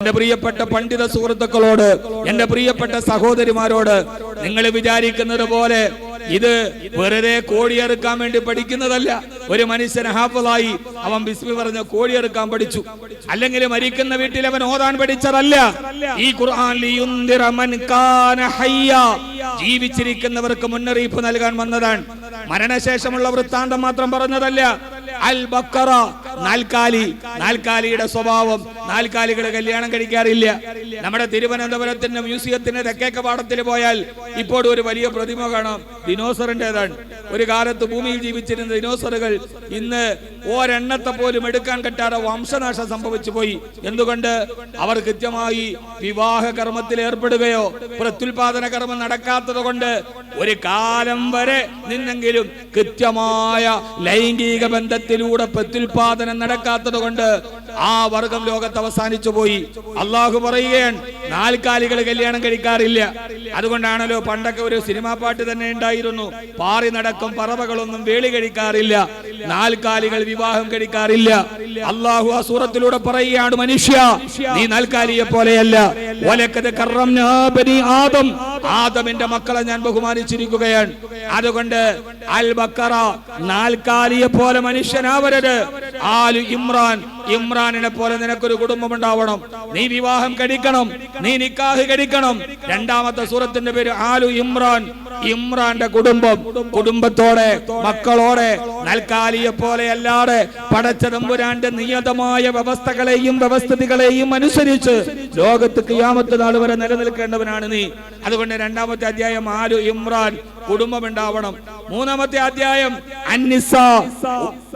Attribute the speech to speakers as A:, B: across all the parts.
A: എന്റെ പ്രിയപ്പെട്ട പണ്ഡിത സുഹൃത്തുക്കളോട്, എന്റെ പ്രിയപ്പെട്ട സഹോദരിമാരോട്, നിങ്ങൾ വിചാരിക്കുന്നത് പോലെ ഇത് വെറുതെ കോഴിയെറുക്കാൻ വേണ്ടി പഠിക്കുന്നതല്ല. ഒരു മനുഷ്യൻ ഹാഫിളായി അവൻ ബിസ്മി പറഞ്ഞ് കോഴിയെറുക്കാൻ പഠിച്ചു, അല്ലെങ്കിൽ മരിക്കുന്ന വീട്ടിൽ അവൻ ഓതാൻ പഠിച്ചതല്ല. ഈ ഖുർആൻ ലിയുൻദിറ മൻ കാന ഹയ്യ, ജീവിച്ചിരിക്കുന്നവർക്ക് മുന്നറിയിപ്പ് നൽകാൻ വന്നതാണ്. മരണശേഷമുള്ള വൃത്താന്തം മാത്രം പറഞ്ഞതല്ല. അൽ ബക്കറ, നാൽക്കാലിയുടെ സ്വഭാവം. നാൽക്കാലികൾ കല്യാണം കഴിക്കാറില്ല. നമ്മുടെ തിരുവനന്തപുരത്തിന്റെ മ്യൂസിയത്തിന്റെ തെക്കേ കവാടത്തിൽ പോയാൽ ഇപ്പോൾ ഒരു വലിയ പ്രതിമ കാണാം, ദിനോസറിന്റേതാണ്. ഒരു കാലത്ത് ഭൂമിയിൽ ജീവിച്ചിരുന്ന ദിനോസറുകൾ ഇന്ന് ഒരെണ്ണത്തെ പോലും എടുക്കാൻ പറ്റാതെ വംശനാശം സംഭവിച്ചു പോയി. എന്തുകൊണ്ട്? അവർ കൃത്യമായി വിവാഹ കർമ്മത്തിൽ ഏർപ്പെടുകയോ പ്രത്യുൽപാദന കർമ്മം നടക്കാത്തത് കൊണ്ട്. ഒരു കാലം വരെ നിന്നെങ്കിലും കൃത്യമായ ലൈംഗിക ബന്ധത്തിലൂടെ പ്രത്യുൽപാദനം നടക്കാത്തത് കൊണ്ട് ആ വർഗം ലോകത്ത് അവസാനിച്ചു പോയി. അള്ളാഹു പറയുകയാണ്, നാൽക്കാലികൾ കല്യാണം കഴിക്കാറില്ല. അതുകൊണ്ടാണല്ലോ പണ്ടൊക്കെ ഒരു സിനിമാ പാട്ട് തന്നെ ഉണ്ടായിരുന്നു, പാറി നടക്കും പറവകളൊന്നും വേളി കഴിക്കാറില്ല, നാൽക്കാലികൾ വിവാഹം കഴിക്കാറില്ല. അള്ളാഹു ആ സൂറത്തിലൂടെ പറയുകയാണ്, മനുഷ്യ നീ നാൽക്കാലിയെ പോലെയല്ല. വലഖദ് കറംനാ ബനി ആദം, ആദമിന്റെ മക്കളെ ഞാൻ ബഹുമാനിച്ചിരിക്കുകയാണ്. അതുകൊണ്ട് അൽ ബക്കറ, നാൽക്കാലിയെ പോലെ മനുഷ്യനാവരുത്. ആലു ഇമ്രാൻ, ഇമ്രാനിനെ പോലെ നിനക്കൊരു കുടുംബം ഉണ്ടാവണം. നീ വിവാഹം കഴിക്കണം, നീ നിക്കാഹ് കഴിക്കണം. രണ്ടാമത്തെ സൂറത്തിന്റെ പേര് ആലു ഇമ്രാൻ, ഇമ്രാന്റെ കുടുംബം. കുടുംബത്തോടെ, മക്കളോടെ, നാൽക്കാലിയെ പോലെ അല്ലാതെ പടച്ച തമ്പുരാന്റെ നിയതമായ വ്യവസ്ഥകളെയും വ്യവസ്ഥിതികളെയും അനുസരിച്ച് ലോകത്ത് ഖിയാമത്ത് നാൾ വരെ നിലനിൽക്കേണ്ടവനാണ് നീ. അതുകൊണ്ട് രണ്ടാമത്തെ അധ്യായം ആലു ഇമ്രാൻ, കുടുംബം ഉണ്ടാവണം. മൂന്നാമത്തെ അധ്യായം അന്നിസാ,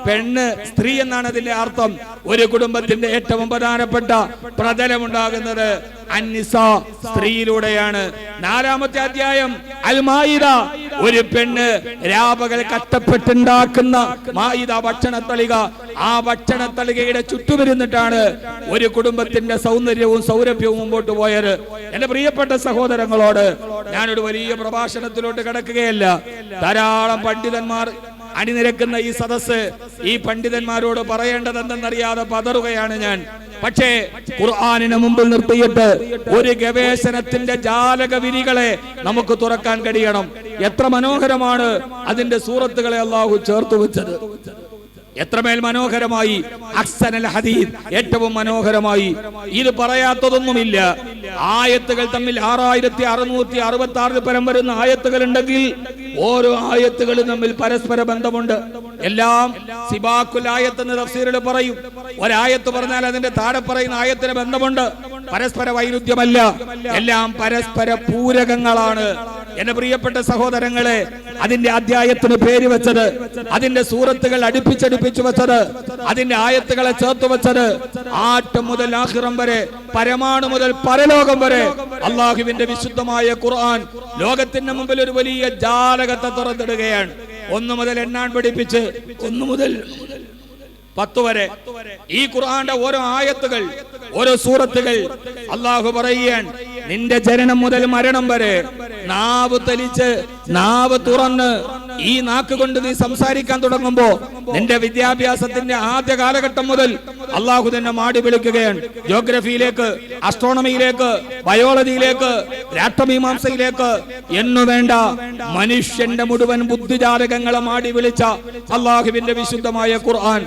A: പെണ്ണ്, സ്ത്രീ എന്നാണ് അതിന്റെ അർത്ഥം. ഒരു കുടുംബത്തിന്റെ ഏറ്റവും പ്രധാനപ്പെട്ട പ്രതലമുണ്ടാകുന്നത് അന്നിസാ, സ്ത്രീയിലൂടെയാണ്. നാലാമത്തെ അധ്യായം അൽ മായിദ, ഒരു പെണ്ണ് രാപകൽ കഷ്ടപ്പെട്ടുണ്ടാക്കുന്ന മായിദ ഭക്ഷണത്തളിക. ആ ഭക്ഷണത്തളികയുടെ ചുറ്റുമിരുന്നിട്ടാണ് ഒരു കുടുംബത്തിന്റെ സൗന്ദര്യവും സൗരഭ്യവും മുമ്പോട്ട് പോയത്. എന്റെ പ്രിയപ്പെട്ട സഹോദരങ്ങളോട് ഞാനൊരു വലിയ പ്രഭാഷണത്തിലോട്ട് കിടക്കുകയല്ല. ധാരാളം പണ്ഡിതന്മാർ അണിനിരക്കുന്ന ഈ സദസ്സ്, ഈ പണ്ഡിതന്മാരോട് പറയേണ്ടത് എന്തെന്നറിയാതെ പതറുകയാണ് ഞാൻ. പക്ഷേ ഖുർആനിനെ മുമ്പിൽ നിർത്തിയിട്ട് ഒരു ഗവേഷണത്തിന്റെ ജാലക വിരികളെ നമുക്ക് തുറക്കാൻ കഴിയണം. എത്ര മനോഹരമാണ് അതിന്റെ സൂറത്തുകളെ അല്ലാഹു ചേർത്ത് വെച്ചത്. എത്രമേൽ മനോഹരമായി. അഹ്സനൽ ഹദീസ്, ഏറ്റവും മനോഹരമായി. ഇത് പറയാത്തതൊന്നുമില്ല. ആയത്തുകൾ തമ്മിൽ 6666 പരം വരുന്ന ആയത്തുകൾ ഉണ്ടെങ്കിൽ ഓരോ ആയത്തുകളും തമ്മിൽ പരസ്പര ബന്ധമുണ്ട്. എല്ലാം സിബാഖുൽ ആയത്ത് എന്ന് തഫ്സീറിൽ പറയും. ഒരായത്ത് പറഞ്ഞാൽ അതിന്റെ താഴെ പറയുന്ന ആയത്തിന് ബന്ധമുണ്ട്. പരസ്പര വൈരുദ്ധ്യമല്ല, എല്ലാം പരസ്പര പൂരകങ്ങളാണ്. എന്റെ പ്രിയപ്പെട്ട സഹോദരങ്ങളെ, അതിന്റെ അധ്യായത്തിന് പേര് വെച്ചത്, അതിന്റെ സൂറത്തുകൾ അടുപ്പിച്ചടുപ്പിച്ചു വെച്ചത്, അതിന്റെ ആയത്തുകളെ ചേർത്ത് വെച്ചത്, ആറ്റം മുതൽ ആഖിറം വരെ, പരമാണു മുതൽ പരലോകം വരെ അള്ളാഹുവിന്റെ വിശുദ്ധമായ ഖുർആൻ ലോകത്തിന്റെ മുമ്പിൽ ഒരു വലിയ ജാലകത്തെ തുറന്നിടുകയാണ്. 1 മുതൽ എണ്ണാൻ പഠിപ്പിച്ച് 1 മുതൽ 10 വരെ ഈ ഖുർആന്റെ ഓരോ ആയത്തുകൾ, ഓരോ സൂറത്തുകൾ അള്ളാഹു പറയുകയാണ്, നിന്റെ ജനനം മുതൽ മരണം വരെ നാവ് തെളിച്ച്, നാവ് തുറന്ന്, ഈ നാക്ക് കൊണ്ട് നീ സംസാരിക്കാൻ തുടങ്ങുമ്പോ നിന്റെ വിദ്യാഭ്യാസത്തിന്റെ ആദ്യ കാലഘട്ടം മുതൽ അള്ളാഹു തന്നെ മാടി വിളിക്കുകയാണ്. ജിയോഗ്രഫിയിലേക്ക്, ആസ്ട്രോണമിയിലേക്ക്, ബയോളജിയിലേക്ക്, രാഷ്ട്രമീമാംസയിലേക്ക് എന്നു വേണ്ട മനുഷ്യന്റെ മുഴുവൻ ബുദ്ധിജാലകങ്ങളെ മാടി വിളിച്ച അള്ളാഹുവിന്റെ വിശുദ്ധമായ ഖുർആൻ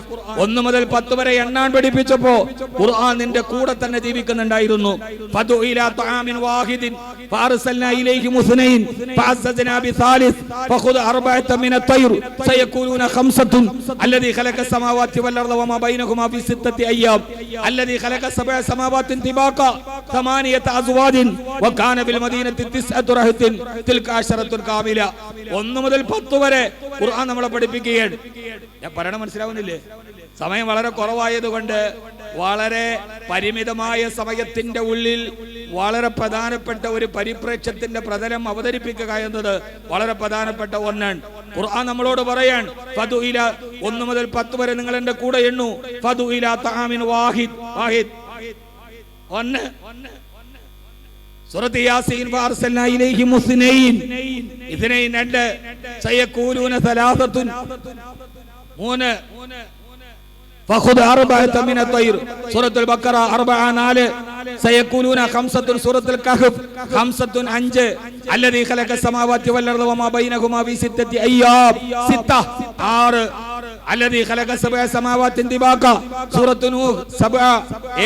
A: 1 മുതൽ 10 വരെ എണ്ണാൻ പഠിപ്പിച്ചപ്പോ ഖുർആൻ നിന്റെ കൂടെ തന്നെ ജീവിക്കുന്നുണ്ടായിരുന്നു. ഫദു ഇലാ തആമിൻ വാഹിദിൻ ഫഅർസൽനാ ഇലൈഹിം മുസ്നൈൻ ഫഅസ്സസ്നാ ബിസാലിസ് ഫഖുദ് അർബഅത മിന അത്വയ്ർ സയഖൂലൂന ഖംസത്തുൻ അല്ലദീ ഖലഖ അസ്സമാവാതി വൽ അർള വമാ ബൈനഹുമാ ഫി സിത്തത്തി അയ്യാം അല്ലദീ ഖലഖ സബഅ സമാവാതിൻ തിബാഖ ഥമാനിയത അസ്വാദിൻ വകാന ബിൽ മദീനത്തി തിസ്അതു റഹത്തിൻ തിൽക അശറത്തുൻ കാമില. 1 മുതൽ 10 വരെ ഖുർആൻ നമ്മളെ പഠിപ്പിക്കുകയാണ്. ഞാൻ പറയണ മനസ്സിലാവുന്നില്ലേ? സമയം വളരെ കുറവായതുകൊണ്ട് വളരെ പരിമിതമായ സമയത്തിന്റെ ഉള്ളിൽ വളരെ പ്രധാനപ്പെട്ട ഒരു പരിപ്രേക്ഷ്യത്തിന്റെ പ്രതലം അവതരിപ്പിക്കുക എന്നത് വളരെ പ്രധാനപ്പെട്ട ഒന്നാണ്. ഖുർആൻ നമ്മളോട് പറയാൻ, ഫദു ഇലാ 1 മുതൽ 10 വരെ നിങ്ങൾ എന്റെ കൂടെ എണ്ണു. ഫദു ഇലാ തആമിൻ വാഹിദ്, വാഹിദ് 1. സൂറത്ത് യാസീൻ ഫഅർസൽനാ ഇലൈഹിം മുസ്നൈൻ, ഇസ്നൈൻ 2. സയഖൂലൂന സലാസത്തുൻ 3. ഫഖുദ് അർബഅത മിന അത്വയ്ർ, സൂറത്തുൽ ബഖറ 4. സയഖൂലൂന ഖംസത്തുൻ സൂറത്തുൽ കഹ്ഫ് ഖംസത്തുൻ 5 അല്ലദീ ഖലഖസ് സമാവാതി വൽ അർദ വമാ ബൈനഹുമാ ഫീ സിത്തത്തി അയ്യാം 6 അല്ലദീ ഖലഖസ് സബഅ സമാവാതിൻ തിബാക സൂറത്തു നൂഹ്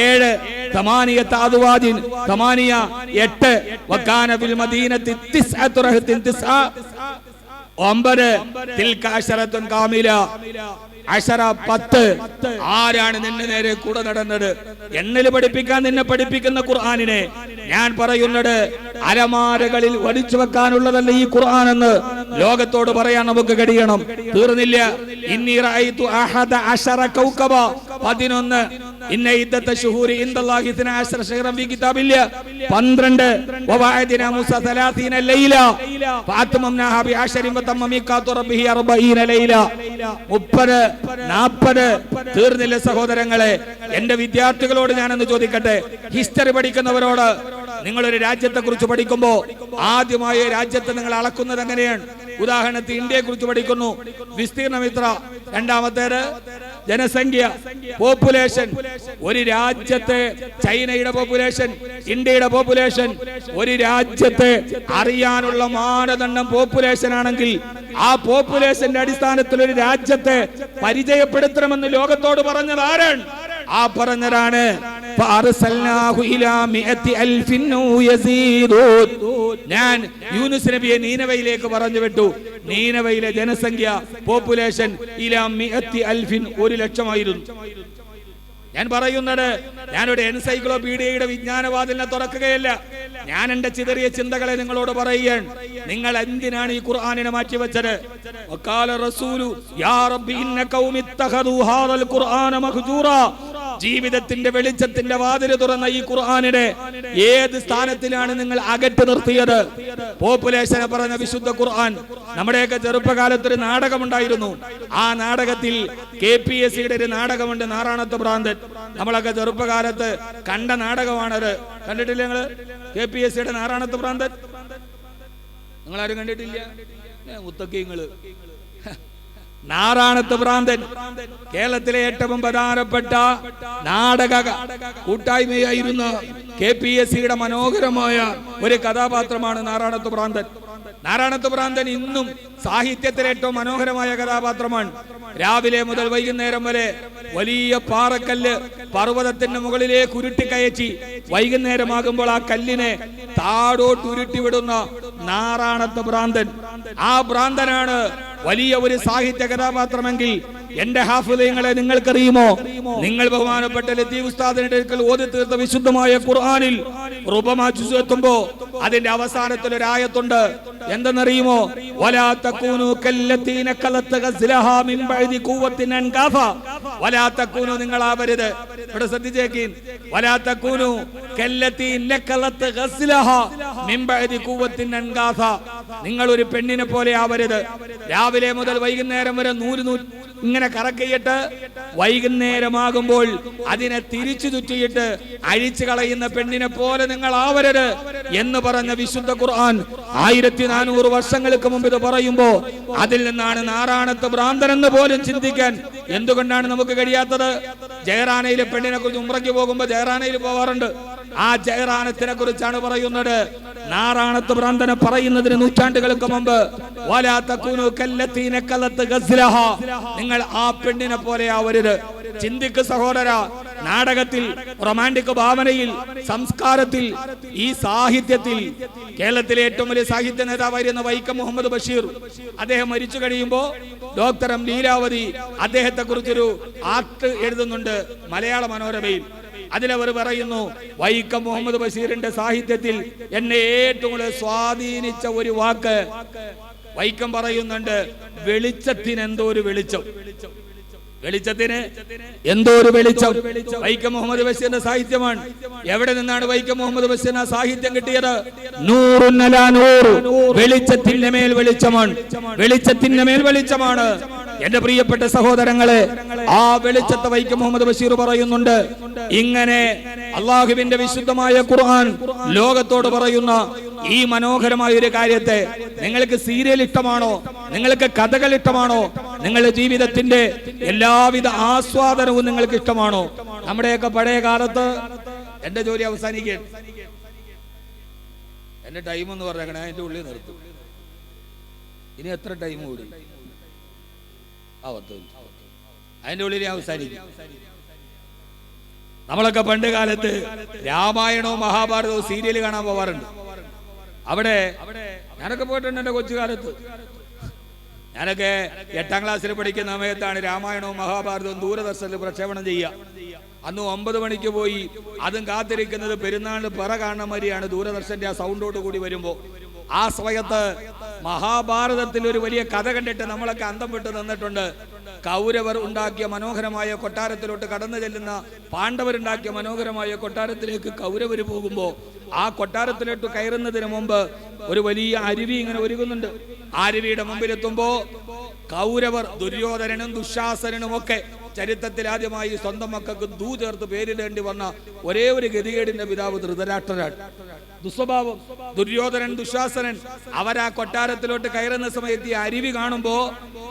A: 7 ثمانية أزواج 8 وكان في المدينة 9 رهط 9 تلك 10 كاملة 10 ആരാണ് നിന്നെ നേരെ കൂടെ നടന്നത്? എന്നിൽ പഠിപ്പിക്കാൻ നിന്നെ പഠിപ്പിക്കുന്ന ഖുർആനിനെ ഞാൻ പറയുന്നത് അലമാരകളിൽ വലിച്ചു വെക്കാനുള്ളതല്ല ഈ ഖുർആൻ എന്ന് ലോകത്തോട് പറയാൻ നമുക്ക് കഴിയണം. തീർന്നില്ല. ഇന്നി റഅയ്തു അഹദ അശറ കൗകബ 11 ഇന്ന ഇദ്ദത ശുഹൂരി ഇൻദല്ലാഹി 12 ശഹറൻ ഫീ കിതാബില്ലാ 12 വവഅദിന മൂസ 30 ലൈല ഫഅത്മംനാഹാ ബി 10 വതമ്മ മീഖാതു റബ്ബിഹി 40 ലൈല 30 40 തീർന്നില്ല സഹോദരങ്ങളെ. എന്റെ വിദ്യാർത്ഥികളോട് ഞാനൊന്ന് ചോദിക്കട്ടെ, ഹിസ്റ്ററി പഠിക്കുന്നവരോട്, നിങ്ങളൊരു രാജ്യത്തെ കുറിച്ച് പഠിക്കുമ്പോ ആദ്യമായി രാജ്യത്തെ നിങ്ങൾ അളക്കുന്നത് എങ്ങനെയാണ്? ഉദാഹരണത്തിന് ഇന്ത്യയെ കുറിച്ച് പഠിക്കുന്നു, വിസ്തീർണം ഇത്ര. രണ്ടാമത്തേത് ജനസംഖ്യ, പോപ്പുലേഷൻ. ഒരു രാജ്യത്തെ ചൈനയുടെ പോപ്പുലേഷൻ, ഇന്ത്യയുടെ പോപ്പുലേഷൻ, ഒരു രാജ്യത്തെ അറിയാനുള്ള മാനദണ്ഡം പോപ്പുലേഷൻ ആണെങ്കിൽ ആ പോപ്പുലേഷന്റെ അടിസ്ഥാനത്തിൽ ഒരു രാജ്യത്തെ പരിചയപ്പെടുത്തണമെന്ന് ലോകത്തോട് പറഞ്ഞത് ആരാണ്? ആ പറഞ്ഞതാണ് ഞാൻ യൂനുസ് നബിയെ നീനവയിലേക്ക് പറഞ്ഞു വിട്ടു. നീനവയിലെ ജനസംഖ്യ പോപ്പുലേഷൻ 100,000 ഞാൻ പറയുന്നത്, ഞാനൊരു എൻസൈക്ലോപീഡിയയുടെ വിജ്ഞാനവാതിലിനെ തുറക്കുകയല്ല. ഞാൻ എന്റെ ചിതറിയ ചിന്തകളെ നിങ്ങളോട് പറയുകയാണ്. നിങ്ങൾ എന്തിനാണ് ഈ ഖുർആനിനെ മാറ്റിവെച്ചത്? വഖാല റസൂലു യാ റബ്ബി ഇന്ന ഖൗമി ഇത്തഖദൂ ഹാദൽ ഖുർആന മഹ്ജൂറാ. ജീവിതത്തിന്റെ വെളിച്ചത്തിന്റെ വാതിൽ തുറന്ന ഈ ഖുർആനിനെ ഏത് സ്ഥാനത്തിലാണ് നിങ്ങൾ അകറ്റി നിർത്തിയത്? പോപ്പുലേഷനെ പറഞ്ഞ വിശുദ്ധ ഖുർആൻ. നമ്മുടെയൊക്കെ ചെറുപ്പകാലത്ത് ഒരു നാടകമുണ്ടായിരുന്നു. ആ നാടകത്തിൽ KPSCയുടെ ഒരു നാടകമുണ്ട്, നാറാണത്ത് ഭ്രാന്തൻ. നമ്മളൊക്കെ ചെറുപ്പകാലത്ത് കണ്ട നാടകമാണത്. കണ്ടിട്ടില്ല നിങ്ങള് KPSCയുടെ നാറാണത്ത് ഭ്രാന്തൻ? നിങ്ങളാരും കണ്ടിട്ടില്ല? മുത്തക്കിങ്ങള് നാറാണത്ത് ഭ്രാന്തൻ കേരളത്തിലെ ഏറ്റവും പ്രധാനപ്പെട്ട നാടക കൂട്ടായ്മയായിരുന്ന KPSCയുടെ മനോഹരമായ ഒരു കഥാപാത്രമാണ് നാറാണത്ത് ഭ്രാന്തൻ. നാറാണത്ത് ഭ്രാന്തൻ ഇന്നും സാഹിത്യത്തിലെ ഏറ്റവും മനോഹരമായ കഥാപാത്രമാണ്. രാവിലെ മുതൽ വൈകുന്നേരം വരെ വലിയ പാറക്കല്ല് പർവ്വതത്തിന്റെ മുകളിലേക്ക് ഉരുട്ടിക്കയറ്റി വൈകുന്നേരമാകുമ്പോൾ ആ കല്ലിനെ താഴോട്ട് ഉരുട്ടിവിടുന്ന നാറാണത്ത് ഭ്രാന്തൻ. ആ ഭ്രാന്തനാണ് വലിയ ഒരു സാഹിത്യ കഥാപാത്രമെങ്കിൽ എന്റെ ഹാഫിളീങ്ങളെ നിങ്ങൾക്കറിയുമോ? നിങ്ങൾ ബഹുമാനപ്പെട്ട ലത്തീഫ് ഉസ്താദിന്റെ അടുക്കൽ ഓതി തീർത്ത വിശുദ്ധമായ ഖുർആനിൽ റുബമാ ജുസ് എത്തുമ്പോ അതിന്റെ അവസാനത്തിൽ ഒരു ആയത്തുണ്ട്. എന്തെന്നറിയുമോ? വലാ തകൂനു കല്ലതീന ഖലത ഗസ്ലഹാ മിൻ ബഅദി ഖുവത്തിൻ അൻകാഫ. വലാ തകൂനു, നിങ്ങളാവരുത്. ഇവിടെ ശ്രദ്ധിച്ചേക്കീൻ. വലാ തകൂനു കല്ലതീന ഖലത ഗസ്ലഹാ മിൻ ബഅദി ഖുവത്തിൻ അൻകാഫ. നിങ്ങൾ ഒരു പെണ്ണിനെ പോലെ ആവരുത്. രാവിലെ മുതൽ വൈകുന്നേരം വരെ നൂല് ഇങ്ങനെ കറക്കിയിട്ട് വൈകുന്നേരമാകുമ്പോൾ അതിനെ തിരിച്ചു ചുറ്റിയിട്ട് അഴിച്ചു കളയുന്ന പെണ്ണിനെ പോലെ നിങ്ങൾ ആവരുത് എന്ന് പറഞ്ഞ വിശുദ്ധ ഖുർആൻ 1400 വർഷങ്ങൾക്ക് മുമ്പ് ഇത് പറയുമ്പോ അതിൽ നിന്നാണ് നാറാണത്ത് ഭ്രാന്തൻ എന്ന് പോലും ചിന്തിക്കാൻ എന്തുകൊണ്ടാണ് നമുക്ക് കഴിയാത്തത്? ജയറാനയിലെ പെണ്ണിനെ കുറിച്ച് ഉംറയ്ക്ക് പോകുമ്പോ ജയറാനയിൽ പോവാറുണ്ട്. ആ ജയറാനത്തിനെ കുറിച്ചാണ് പറയുന്നത്. നാറാണത്ത് ഭ്രാന്തനെ പറയുന്നതിന് നൂറ്റാണ്ടുകൾക്ക് മുമ്പ് വലാ തകൂനു കല്ലതീന ഖലത ഗസ്ലഹാ, നിങ്ങൾ ആ പെണ്ണിനെ പോലെ ആവരുത്. ചിന്തിക്ക് സഹോദര. നാടകത്തിൽ, റൊമാന്റിക് ഭാവനയിൽ, സംസ്കാരത്തിൽ, ഈ സാഹിത്യത്തിൽ കേരളത്തിലെ ഏറ്റവും വലിയ സാഹിത്യ നേതാവായിരുന്ന വൈക്കം മുഹമ്മദ് ബഷീർ, അദ്ദേഹം മരിച്ചു കഴിയുമ്പോ ഡോക്ടർ എം ലീലാവതി അദ്ദേഹത്തെ കുറിച്ചൊരു ആർട്ട് എഴുതുന്നുണ്ട് മലയാള മനോരമയിൽ. അതിലവർ പറയുന്നു, വൈക്കം മുഹമ്മദ് ബഷീറിന്റെ സാഹിത്യത്തിൽ എന്നെ ഏറ്റവും കൂടുതൽ സ്വാധീനിച്ച ഒരു വാക്ക് വൈക്കം പറയുന്നുണ്ട്, വെളിച്ചത്തിന് എന്തോ ഒരു വെളിച്ചം. വെളിച്ചത്തിന് എന്തോ ഒരു വെളിച്ചം. വൈക്കം മുഹമ്മദ് ബഷീറിന്റെ സാഹിത്യമാണ്. എവിടെ നിന്നാണ് വൈക്കം മുഹമ്മദ് ബഷീറിന് സാഹിത്യം കിട്ടിയത്? നൂറുൻ അലാ നൂർ, വെളിച്ചത്തിന്റെ മേൽ വെളിച്ചമാണ്. വെളിച്ചത്തിന്റെ മേൽ വെളിച്ചമാണ്. എന്റെ പ്രിയപ്പെട്ട സഹോദരങ്ങളെ, ആ വെളിച്ചത്തെ വൈക്കം മുഹമ്മദ് ബഷീർ പറയുന്നുണ്ട്. ഇങ്ങനെ അള്ളാഹുവിന്റെ വിശുദ്ധമായ ഖുർആൻ ലോകത്തോട് പറയുന്ന ഈ മനോഹരമായ ഒരു കാര്യത്തെ, നിങ്ങൾക്ക് സീരിയൽ ഇഷ്ടമാണോ? നിങ്ങൾക്ക് കഥകൾ ഇഷ്ടമാണോ? നിങ്ങളുടെ ജീവിതത്തിന്റെ എല്ലാവിധ ആസ്വാദനവും നിങ്ങൾക്ക് ഇഷ്ടമാണോ? നമ്മുടെയൊക്കെ പഴയ കാലത്ത് എന്റെ ജോലി അവസാനിക്കുകയാണ്. എന്റെ ടൈം എന്ന് പറഞ്ഞേക്കണേ അതിന്റെ ഉള്ളിൽ നിർത്തും. ഇനി എത്ര ടൈം കൂടി? 10 അതിന്റെ ഉള്ളിൽ അവസാനിക്കും. നമ്മളൊക്കെ പണ്ട് കാലത്ത് രാമായണവും മഹാഭാരതവും സീരിയൽ കാണാൻ പോവാറുണ്ട്. അവിടെ ഞാനൊക്കെ പോയിട്ടുണ്ട്. എന്റെ കൊച്ചുകാലത്ത് ഞാനൊക്കെ 8ാം ക്ലാസ്സിൽ പഠിക്കുന്ന സമയത്താണ് രാമായണവും മഹാഭാരതവും ദൂരദർശനിൽ പ്രക്ഷേപണം ചെയ്യുക. അന്ന് 9 മണിക്ക് പോയി അതും കാത്തിരിക്കുന്നത് പെരുന്നാളിന് പറ കാണുന്ന മാതിരിയാണ്. ദൂരദർശന്റെ ആ സൗണ്ടോട് കൂടി വരുമ്പോ ആ സമയത്ത് മഹാഭാരതത്തിൽ ഒരു വലിയ കഥ കണ്ടിട്ട് നമ്മളൊക്കെ അന്തം വിട്ട് നിന്നിട്ടുണ്ട്. കൗരവർ ഉണ്ടാക്കിയ മനോഹരമായ കൊട്ടാരത്തിലോട്ട് കടന്നു ചെല്ലുന്ന പാണ്ഡവരുണ്ടാക്കിയ മനോഹരമായ കൊട്ടാരത്തിലേക്ക് കൗരവർ പോകുമ്പോ ആ കൊട്ടാരത്തിലോട്ട് കയറുന്നതിന് മുമ്പ് ഒരു വലിയ അരുവി ഇങ്ങനെ ഒരുങ്ങുന്നുണ്ട്. അരുവിയുടെ മുമ്പിലെത്തുമ്പോ കൗരവർ ദുര്യോധനനും ദുശാസനനും ഒക്കെ ചരിത്രത്തിൽ ആദ്യമായി സ്വന്തം മക്കൾക്ക് ദൂ ചേർത്ത് പേരിടേണ്ടി വന്ന ഒരേ ഒരു ഗതികേടിന്റെ പിതാവ് ധൃതരാഷ്ട്രരാണ്. ദുസ്വഭാവം ദുര്യോധനൻ ദുശാസനൻ അവരാ കൊട്ടാരത്തിലോട്ട് കയറുന്ന സമയത്ത് ഈ അരുവി കാണുമ്പോ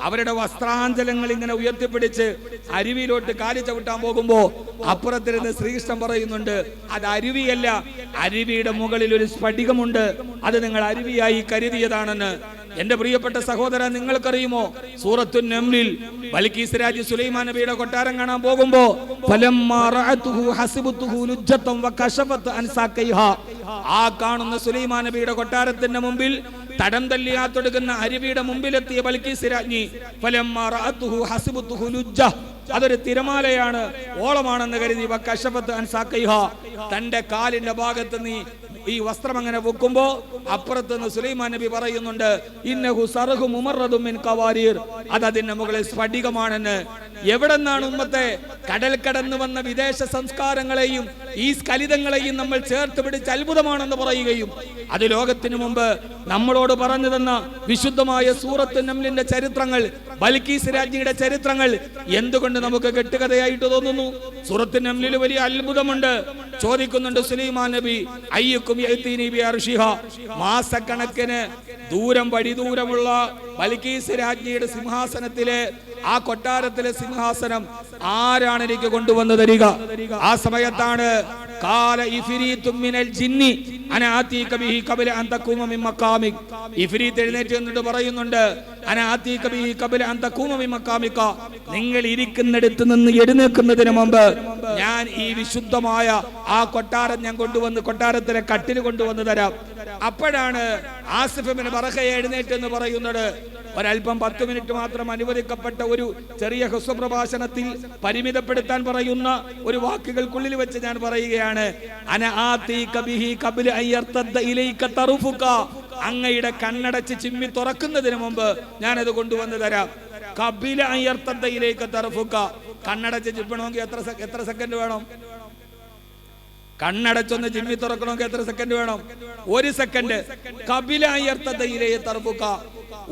A: അവരുടെ വസ്ത്രാഞ്ചലങ്ങൾ ഇങ്ങനെ ഉയർത്തിപ്പിടിച്ച് അരുവിയിലോട്ട് കാലി ചവിട്ടാൻ പോകുമ്പോ അപ്പുറത്തിരുന്ന് ശ്രീകൃഷ്ണൻ പറയുന്നുണ്ട്, അത് അരുവിയല്ല, അരുവിയുടെ മുകളിൽ ഒരു സ്ഫടികമുണ്ട്, അത് നിങ്ങൾ അരുവിയായി കരുതിയതാണെന്ന്. എന്റെ പ്രിയപ്പെട്ട സഹോദരൻ, നിങ്ങൾക്കറിയുമോ സൂറത്തുൻ നംലിൽ ബൽഖീസ് രാജി സുലൈമാൻ നബിയുടെ കൊട്ടാരം കാണാൻ പോകുമ്പോ ആ കാണുന്ന സുലൈമാൻ നബിയുടെ കൊട്ടാരത്തിന്റെ മുമ്പിൽ തടം തല്ലിയാത്തൊടുക്കുന്ന അരുവിയുടെ മുമ്പിലെത്തിയ ബൽഖീസ് രാജ്ഞി അതൊരു തിരമാലയാണ്, ഓളമാണെന്ന് കരുതി തന്റെ കാലിന്റെ ഭാഗത്ത് നീ ഈ വസ്ത്രം അങ്ങനെ വെക്കുമ്പോ അപ്പുറത്തുനിന്ന് സുലൈമാൻ നബി പറയുന്നുണ്ട്, ഇന്നഹു സർഹു മുമറദും മിൻ ഖവാരീർ, അത് അതിന്റെ മുകളിൽ സ്ഫടികമാണെന്ന്. എവിടെ നിന്നാണ് ഉമ്മത്തെ? കടൽ കടന്നു വന്ന വിദേശ സംസ്കാരങ്ങളെയും ഈ സ്കലിതങ്ങളെയും നമ്മൾ ചേർത്ത് പിടിച്ച് അത്ഭുതമാണെന്ന് പറയുകയും അത് ലോകത്തിനു മുമ്പ് നമ്മളോട് പറഞ്ഞു തന്ന വിശുദ്ധമായ സൂറത്തുൻ നംലിന്റെ ചരിത്രങ്ങൾ, ബൽഖീസ് രാജ്ഞിയുടെ ചരിത്രങ്ങൾ എന്തുകൊണ്ട് നമുക്ക് കെട്ടുകഥയായിട്ട് തോന്നുന്നു? സൂറത്തുൻ നംലിൽ വലിയ അത്ഭുതമുണ്ട്. ചോദിക്കുന്നുണ്ട് സുലൈമാൻ നബി, അയ്യക്കും മാസക്കണക്കിന് ദൂരം വഴിദൂരമുള്ള ബൽഖീസ് രാജ്ഞിയുടെ സിംഹാസനത്തിലെ ആ കൊട്ടാരത്തിലെ സിംഹാസനം ആരാണ് എനിക്ക് കൊണ്ടുവന്നു തരിക? ആ സമയത്താണ് കാല ഇഫ്രീത്തും മിനൽ ജിന്നി അനാ ആതീക ബിഹി ഖബല അൻ തഖൂമ മിൻ മഖാമിക്. ഇഫ്രീത്ത് എഴുന്നേറ്റ് എന്നിട്ട് പറയുന്നുണ്ട്, അനാ ആതീക ബിഹി ഖബല അൻ തഖൂമ മിൻ മഖാമിക, നിങ്ങൾ ഇരിക്കുന്നിടത്ത് നിന്ന് എഴുന്നേൽക്കുന്നതിന് മുമ്പ് ഞാൻ ഈ വിശുദ്ധമായ ആ കൊട്ടാരം ഞാൻ കൊണ്ടുവന്ന് കൊട്ടാരത്തിലെ കട്ടിൽ കൊണ്ടുവന്ന് തരാം. അപ്പോഴാണ് ആസിഫ് ഇബ്നു ബറഖയെ എഴുന്നേറ്റ് എന്ന് പറയുന്നത്. ഒരൽപ്പം 10 മിനിറ്റ് മാത്രം അനുവദിക്കപ്പെട്ട ഒരു ചെറിയ ഹുസ്വ പ്രഭാഷണത്തിൽ പരിമിതപ്പെടുത്താൻ പറയുന്ന ഒരു വാക്കുകൾക്കുള്ളിൽ വെച്ച് ഞാൻ പറയുകയാണ്, അങ്ങയുടെ കണ്ണടച്ച് ചിമ്മി തുറക്കുന്നതിന് മുമ്പ് ഞാനത് കൊണ്ടുവന്ന് തരാം. കണ്ണടച്ച് ചിമ്മണമെങ്കിൽ എത്ര സെക്കൻഡ് വേണം? കണ്ണടച്ചൊന്ന് ചിമ്മി തുറക്കണമെങ്കിൽ എത്ര സെക്കൻഡ് വേണം? 1 സെക്കൻഡ്.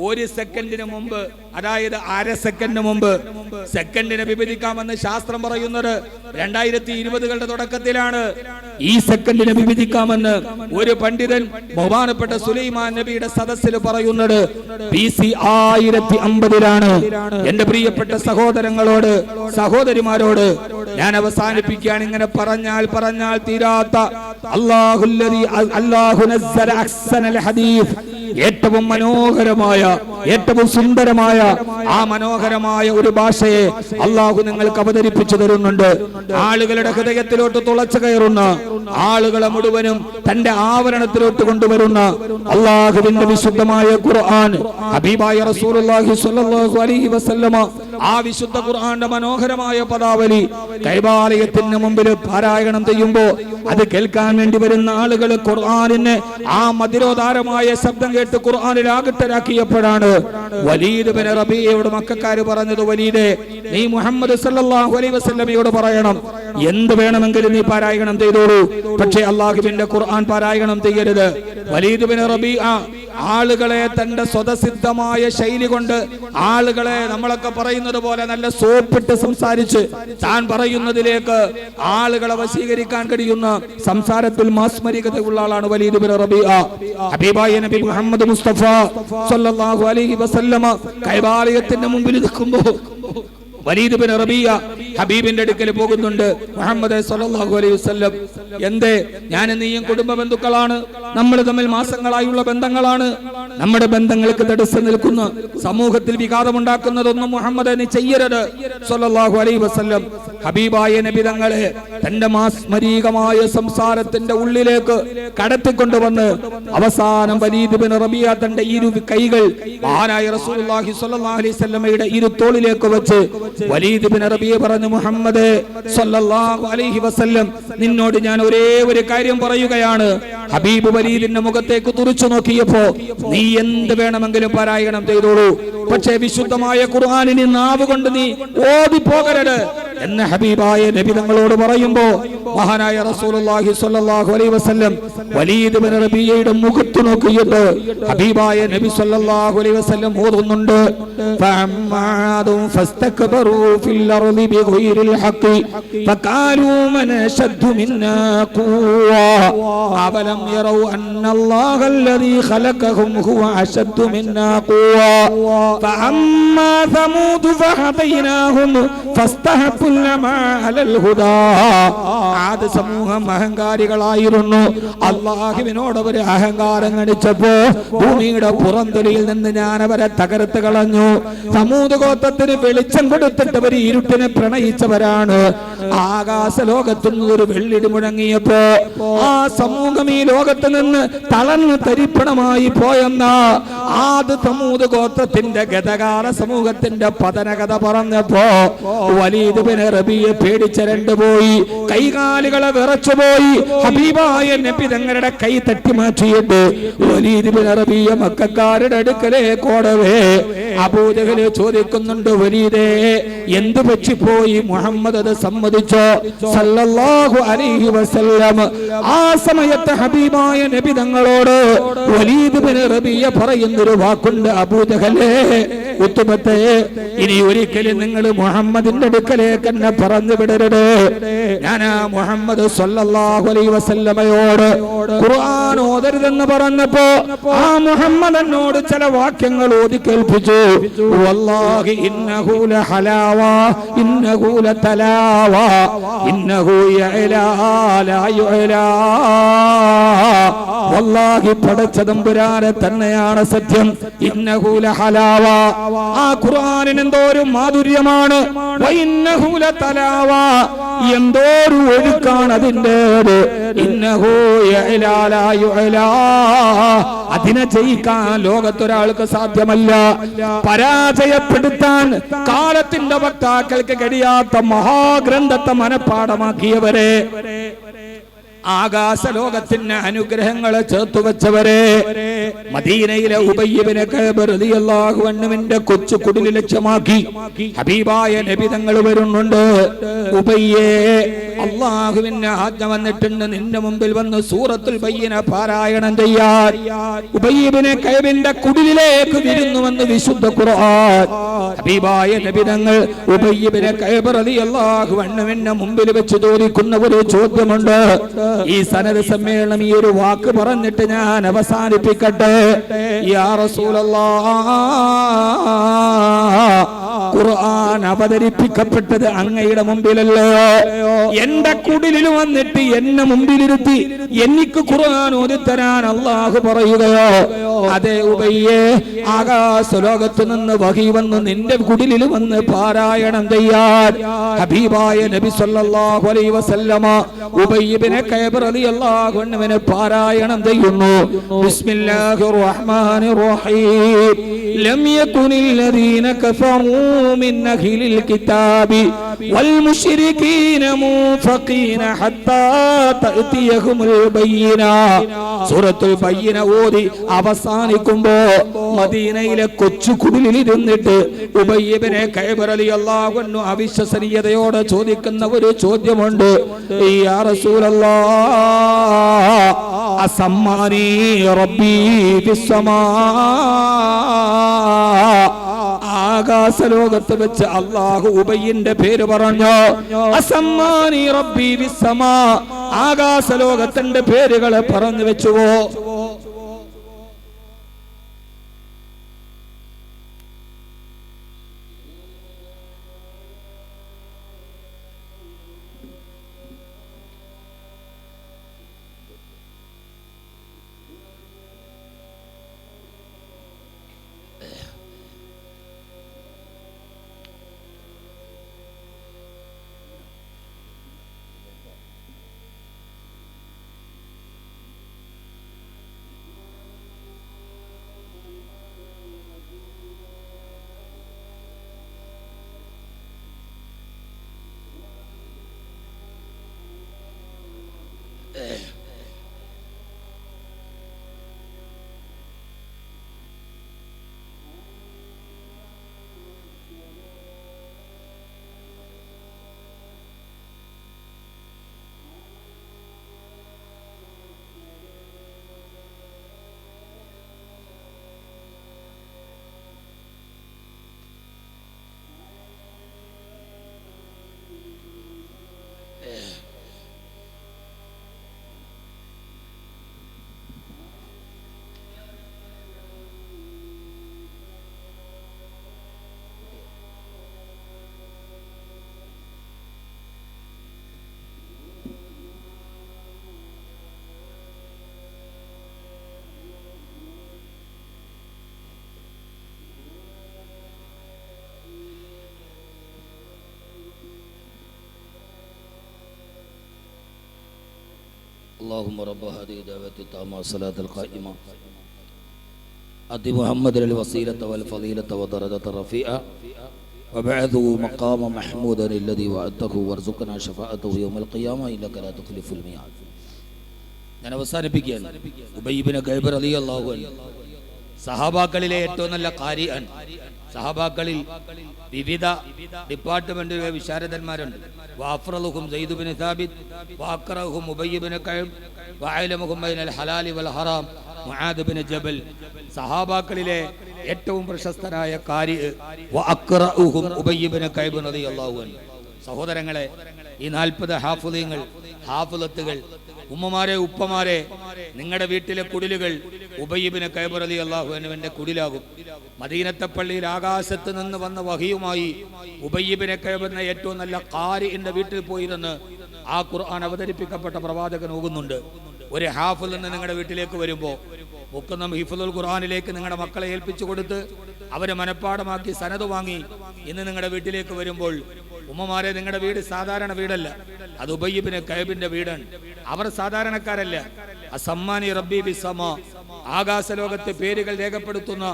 A: ഒരു സെക്കൻഡിന് മുമ്പ്, അതായത് അര സെക്കൻഡിന് മുമ്പ് സെക്കൻഡിനെ വിഭജിക്കാമെന്ന് ശാസ്ത്രം പറയുന്നത് 2020കളുടെ തുടക്കത്തിലാണ്. ഈ സെക്കൻഡിനെ വിഭജിക്കാമെന്ന് ഒരു പണ്ഡിതൻ ബഹുമാനപ്പെട്ട സുലൈമാൻ നബിയുടെ സദസ്സിൽ പറയുന്നത് BC 1050ലാണ്. എന്റെ പ്രിയപ്പെട്ട സഹോദരങ്ങളോട് സഹോദരിമാരോട് ഞാൻ അവസാനിപ്പിക്കുകയാണ്. ഇങ്ങനെ പറഞ്ഞാൽ തീരാത്ത അല്ലാഹു നസ്സല അഹ്സനൽ ഹദീസ്, ഏറ്റവും മനോഹരമായ ഏറ്റവും സുന്ദരമായ ആ മനോഹരമായ ഒരു ഭാഷയെ അള്ളാഹു നിങ്ങൾക്ക് അവതരിപ്പിച്ചു തരുന്നുണ്ട്. ആളുകളുടെ ഹൃദയത്തിലോട്ട് തുളച്ചു കയറുന്ന, ആളുകളെ മുഴുവനും തന്റെ ആവരണത്തിലോട്ട് കൊണ്ടുവരുന്ന അള്ളാഹുവിന്റെ വിശുദ്ധമായ ഖുർആൻ, ഹബീബായ റസൂലുള്ളാഹി സ്വല്ലല്ലാഹു അലൈഹി വസല്ലമ ആ വിശുദ്ധ ഖുർആന്റെ മനോഹരമായ പദാവലി കൈബാലയത്തിന് മുമ്പിൽ പാരായണം ചെയ്യുമ്പോൾ അത് കേൾക്കാൻ വേണ്ടി വരുന്ന ആളുകൾ ഖുർആനിനെ ആ മധുരോദാരമായ ശബ്ദം കേട്ട് ഖുർആനിൽ ആകട്ടരാക്കിയപ്പോഴാണ് വലീദ് ബിൻ റബീഅയോട് മക്കക്കാര് പറഞ്ഞത്, വലീദേ, നീ മുഹമ്മദ് സല്ലല്ലാഹു അലൈഹി വസല്ലമയോട് പറയണം, എന്ത് വേണമെങ്കിലും നീ പാരായണം ചെയ്തോളൂ, പക്ഷേ അല്ലാഹുവിന്റെ ഖുർആൻ പാരായണം ചെയ്യരുത്. വലീദ് ബിൻ റബീഅ ആളുകളെ തന്റെ സ്വതസിദ്ധമായ ശൈലി കൊണ്ട് ആളുകളെ നമ്മളൊക്കെ പറയുന്നത് പോലെ നല്ല സോപ്പിട്ട് സംസാരിച്ച് താൻ പറയുന്നതിലേക്ക് ആളുകളെ വശീകരിക്കാൻ കഴിയുന്ന സംസാരത്തിൽ മാസ്മരികതയുള്ള ആളാണ് വലീദ് ബിൻ റബീഅ. ഹബീബായ നബി മുഹമ്മദ് മുസ്തഫ സല്ലല്ലാഹു അലൈഹി വസല്ലമ കൈബാലയത്തിന്റെ മുമ്പിൽ നിൽക്കുമ്പോൾ വലീദ് ബിൻ റബീയ ഹബീബിന്റെ അടുക്കൽ പോകുന്നുണ്ട്. മുഹമ്മദ് സല്ലല്ലാഹു അലൈഹി വസല്ലം, എന്തേ ഞാൻ നീയും കുടുംബ ബന്ധുക്കളാണ്, നമ്മൾ തമ്മിൽ മാസങ്ങളായുള്ള ബന്ധങ്ങളാണ്, നമ്മുടെ ബന്ധങ്ങൾക്ക് തടസ്സം നിൽക്കുന്ന സമൂഹത്തിൽ വിഘാതമുണ്ടാക്കുന്നതൊന്നും മുഹമ്മദ് നീ ചെയ്യരുത് സല്ലല്ലാഹു അലൈഹി വസല്ലം. ഹബീബായ നബി തങ്ങളെ തന്റെ മാസ്മരീകമായ സംസാരത്തിന്റെ ഉള്ളിലേക്ക് കടത്തിക്കൊണ്ടുവന്ന് അവസാനം വലീദ് ബിൻ റബീയ തന്റെ ഇരു കൈകൾ മഹാനായ റസൂലുള്ളാഹി സ്വല്ലല്ലാഹു അലൈഹി വസല്ലമയുടെ ഇരു തോളിലേക്ക് വെച്ച് വലീദ് ബിൻ റബീയ പറഞ്ഞു, മുഹമ്മദ് സ്വല്ലല്ലാഹു അലൈഹി വസല്ലം, നിന്നോട് ഞാൻ ഒരേ ഒരു കാര്യം പറയുകയാണ്. ഹബീബ് വലീദിന്റെ മുഖത്തേക്ക് തുറിച്ചു നോക്കിയപ്പോ, നീ എന്ത് വേണമെങ്കിലും പാരായണം ചെയ്തോളൂ, പക്ഷേ വിശുദ്ധമായ ഖുർആനിനെ നാവ് കൊണ്ട് നീ ഓതി പോകരുത് എന്ന് ഹബീബായ നബി തങ്ങളോട് പറയുമ്പോ മഹാനായ റസൂലുള്ളാഹി സ്വല്ലല്ലാഹു അലൈഹി വസല്ലം വലീദ് ബിൻ റബീയയുടെ മുഖത്ത് നോക്കിയിട്ട് ഹബീബായ നബി സ്വല്ലല്ലാഹു അലൈഹി വസല്ലം ഓതുന്നുണ്ട്, ഫഅമ്മാദും ഫസ്തക്ബറു ഫിൽ അർളി ബിഗൈരിൽ ഹഖ് ഫഖാലൂ മൻ അശദ്ദു മിന്നാ ഖുവ്വ അവലം യറൗ അന്നല്ലാഹല്ലദീ ഖലഖഹും ഹുവ അശദ്ദു മിന്നാ ഖുവ്വ ഫഅമ്മാ സമൂദ് ഫഹദൈനാഹും ഫസ്തഹബ്ബുൽ അമാ അലൽ ഹുദാ. ആദ് സമൂഹം അഹങ്കാരികളായിരുന്നു. അല്ലാഹുവിനോട് അവർ അഹങ്കാരം കാണിച്ചപ്പോ ഭൂമിയുടെ പുറംതൊലിയിൽ നിന്ന് ഞാൻ അവരെ തകർത്ത് കളഞ്ഞു. സമൂദ് ഗോത്രത്തിന് വെളിച്ചം കൊടുത്തിട്ട് അവർ ഇരുട്ടിനെ പ്രണയിച്ചവരാണ്. ആകാശ ലോകത്തുനിന്ന് ഒരു വെള്ളിടി മുഴങ്ങിയപ്പോ ആ സമൂഹം ഈ ലോകത്ത് നിന്ന് തളർന്ന് തരിപ്പണമായി പോയെന്ന ആദ് സമൂദ് ഗോത്രത്തിന്റെ ഗതകാല സമൂഹത്തിന്റെ പതനകഥ പറഞ്ഞപ്പോ വലീദ് ബിൻ റബീയ പേടിച്ചരണ്ടുപോയി, കൈകാലുകളെ വിറച്ചുപോയി. ഹബീബായ നബി തങ്ങളുടെ കൈ തട്ടി മാറ്റിയിട്ട് വലീദ് ബിൻ റബീയ മക്കക്കാരുടെ അടുക്കലേക്ക് ഓടവേ അബൂജഹൽ ചോദിക്കുന്നുണ്ട്, വലീദേ എന്തു പറ്റിപ്പോയി? മുഹമ്മദ് അത് സമ്മതിച്ചോ സല്ലല്ലാഹു അലൈഹി വസല്ലം. ആ സമയത്ത് ഹബീബായ നബി തങ്ങളോട് വലീദ് ബിൻ റബീയ പറയുന്നൊരു വാക്കുണ്ട്, അബൂജഹലേ, ഉത്തുബത്തെ, ഇനി ഒരിക്കലും നിങ്ങൾ മുഹമ്മദിന്റെ അടുക്കലേക്ക് എന്നെ പറഞ്ഞു വിടരുത്. ഞാൻ മുഹമ്മദ് സല്ലല്ലാഹു അലൈഹി വസല്ലമയോട് ഖുർആൻ ഓതരുതെന്ന് പറഞ്ഞപ്പോ ആ മുഹമ്മദ് എന്നോട് ചില വാക്യങ്ങൾ ഓതി കേൾപ്പിച്ചു. വല്ലാഹി ഇന്നഹു ലഹലാവ ഇന്നഹു ലതലാവ ഇന്നഹു യഅലാ ലാ യുഅലാ. വല്ലാഹി പടച്ച തമ്പുരാനെ തന്നെയാണ് സത്യം. ഇന്നഹു ലഹലാവ, ആ ഖുർആനിന് എന്തോ ഒരു മാധുര്യമാണ്. വഇന്നഹു ലതലാവ, എന്തോ ഒരു ഒഴുക്കാണ് അതിൻ്റെത്. ഇന്നഹു യഅലാ ലാ യുഅലാ, അതിനെ ജയിക്കാൻ ലോകത്തൊരാൾക്ക് സാധ്യമല്ല. പരാജയപ്പെടുത്താൻ കാലത്തിന്റെ വക്താക്കൾക്ക് കഴിയാത്ത മഹാഗ്രന്ഥത്തെ മനഃപ്പാഠമാക്കിയവരെ, ആകാശ ലോകത്തിന് അനുഗ്രഹങ്ങളെ ചേർത്തുവെച്ചവരെ, മദീനയിലെ ഉബയ്യ് ഇബ്നു കഅബ് റളിയല്ലാഹു അൻഹുവിന്റെ കൊച്ചു കുടിൽ ലക്ഷ്യമാക്കി ഹബീബായ നബി തങ്ങൾ വരുന്നുണ്ട്. ഉബയ്യേ, അല്ലാഹുവിന്റെ ആജ്ഞ വന്നിട്ടുണ്ട് നിന്റെ മുമ്പിൽ വന്ന് സൂറത്തുൽ ബയ്യിന പാരായണം ചെയ്യാൻ. ഉബയ്യ് ഇബ്നു കഅബിന്റെ കുടിലിലേക്ക് വിരുന്നുവന്ന് വിശുദ്ധ ഖുർആൻ. ഹബീബായ നബി തങ്ങൾ ഉബയ്യ് ഇബ്നു കഅബ് റളിയല്ലാഹു അൻഹുവിന്റെ മുമ്പിൽ വെച്ച് ചോദിക്കുന്ന ഒരു ചോദ്യമുണ്ട്. ഈ സനദ് സമ്മേളനം ഈ ഒരു വാക്ക് പറഞ്ഞിട്ട് ഞാൻ അവസാനിപ്പിക്കട്ടെ. യാ റസൂലല്ലാഹ്, ഖുർആൻ അവതരിപ്പിക്കപ്പെട്ടത് അങ്ങയുടെ മുമ്പിലല്ലോ. എന്റെ കുടിലിൽ വന്നിട്ട് എന്നെ മുമ്പിലിരുത്തി എനിക്ക് ഖുർആൻ ഓതിത്തരാൻ അല്ലാഹു പറയുകയോ? അതെ ഉബയ്യേ, ആകാശ ലോകത്ത് നിന്ന് വഹി വന്ന് നിന്റെ കുടിലിൽ വന്ന് പാരായണം ചെയ്യാൻ ഹബീബായ നബി സല്ലല്ലാഹു അലൈഹി വസല്ലമ ഉബയ്യ് ഇബ്നു കഅബ് റളിയല്ലാഹു അൻഹുവിനെ പാരായണം ചെയ്യുന്നു. ബിസ്മില്ലാഹിർ റഹ്മാനിർ റഹീം. ലം യകുനിൽ ലദീന കഫറൂ മിൻ അഹ്ലിൽ കിതാബി വൽ മുശ്രികീന മുൻഫഖീന ഹത്താ തഅതിയഹുൽ ബയ്യിന. സൂറത്തുൽ ബയ്യിന ഓതി അവസാനിക്കുമ്പോ മദീനയിലെ കൊച്ചു കുടിലിൽ ഇരുന്നിട്ട് ഉബയ്യ് ഇബ്നു കഅബ് റളിയല്ലാഹു അൻഹു അവിശ്വസനീയതയോടെ ചോദിക്കുന്ന ഒരു ചോദ്യമുണ്ട്. യാ റസൂലല്ലാഹ്, അസമ്മാനി റബ്ബി ഫിസ്സമാ, ആകാശ ലോകത്ത് വെച്ച് അല്ലാഹു ഉബയ്യിന്റെ പേര് പറഞ്ഞു. അസമ്മാനി റബ്ബി ഫിസ്സമാ, ആകാശ ലോകത്തിന്റെ പേരുകളെ പറഞ്ഞു വെച്ചുവോ?
B: اللهم رب هذه الدعوة التامة والصلاة القائمة آت محمدا الوسيلة والفضيلة ودرجة الرفيعة وبعثه مقام محمودا الذي وعدته وارزقنا شفاعته يوم القيامة إنك لا تخلف الميعاد. ഞാൻ അവസാനിപ്പിക്കുകയാണ്. ഉബയ്യ് ഇബ്നു കഅബ് റളിയല്ലാഹു അൻഹു സഹാബാക്കളിലെ ഏറ്റവും നല്ല ഖാരിഅൻ. സഹാബാക്കളിൽ വിവിധ ഡിപ്പാർട്ട്മെന്റിലെ വിശാരദന്മാരുണ്ട്. വഅഫ്റലുഹും സയ്യിദ് ഇബ്നു സാബിത്ത് വഅഖറഹും ഉബയ്യ് ഇബ്നു കഅബ് വഅലമുഹും ബൈനൽ ഹലാലി വൽ ഹറാം മുആദ് ഇബ്നു ജബൽ. സഹാബാക്കളിലെ ഏറ്റവും പ്രശസ്തനായ ഖാരി വഅഖറഹും ഉബയ്യ് ഇബ്നു കഅബ് റളിയല്ലാഹു അൻഹു. സഹോദരങ്ങളെ, ഈ 40 ഹാഫിളീങ്ങൾ, ഹാഫിളത്തുകൾ, ഉമ്മമാരെ, ഉപ്പമാരെ, നിങ്ങളുടെ വീട്ടിലെ കുടിലുകൾ ഉബയ്യ് ഇബ്നു കഅബ് റളിയല്ലാഹു അൻഹുവിന്റെ കുടിലാകും. മദീനത്തെ പള്ളിയിൽ ആകാശത്ത് നിന്ന് വന്ന വഹിയുമായി ഉബയ്യ് ഇബ്നു കഅബ് എന്ന ഏറ്റവും നല്ല ഖാരിഇന്റെ വീട്ടിൽ പോയിരുന്ന് ആ ഖുർആൻ അവതരിപ്പിക്കപ്പെട്ട പ്രവാചകൻ ഓകുന്നുണ്ട്. ഒരു ഹാഫിൾ നിന്ന് നിങ്ങളുടെ വീട്ടിലേക്ക് വരുമ്പോൾ മുക്കുന്ന ഹിഫ്ളുൽ ഖുർആനിലേക്ക് നിങ്ങളുടെ മക്കളെ ഏൽപ്പിച്ചു കൊടുത്ത് അവരെ മനഃപ്പാടമാക്കി സനദ് വാങ്ങി ഇന്ന് നിങ്ങളുടെ വീട്ടിലേക്ക് വരുമ്പോൾ, ഉമ്മമാരെ, നിങ്ങളുടെ വീട് സാധാരണ വീടല്ല, അത് ഉബയ്യ് ഇബ്നു കഅബിന്റെ വീടാണ്. അവർ സാധാരണക്കാരല്ല. അസമ്മാനി റബ്ബി ബിസ്സമാ, ആകാശലോകത്തെ പേരുകൾ രേഖപ്പെടുത്തുന്ന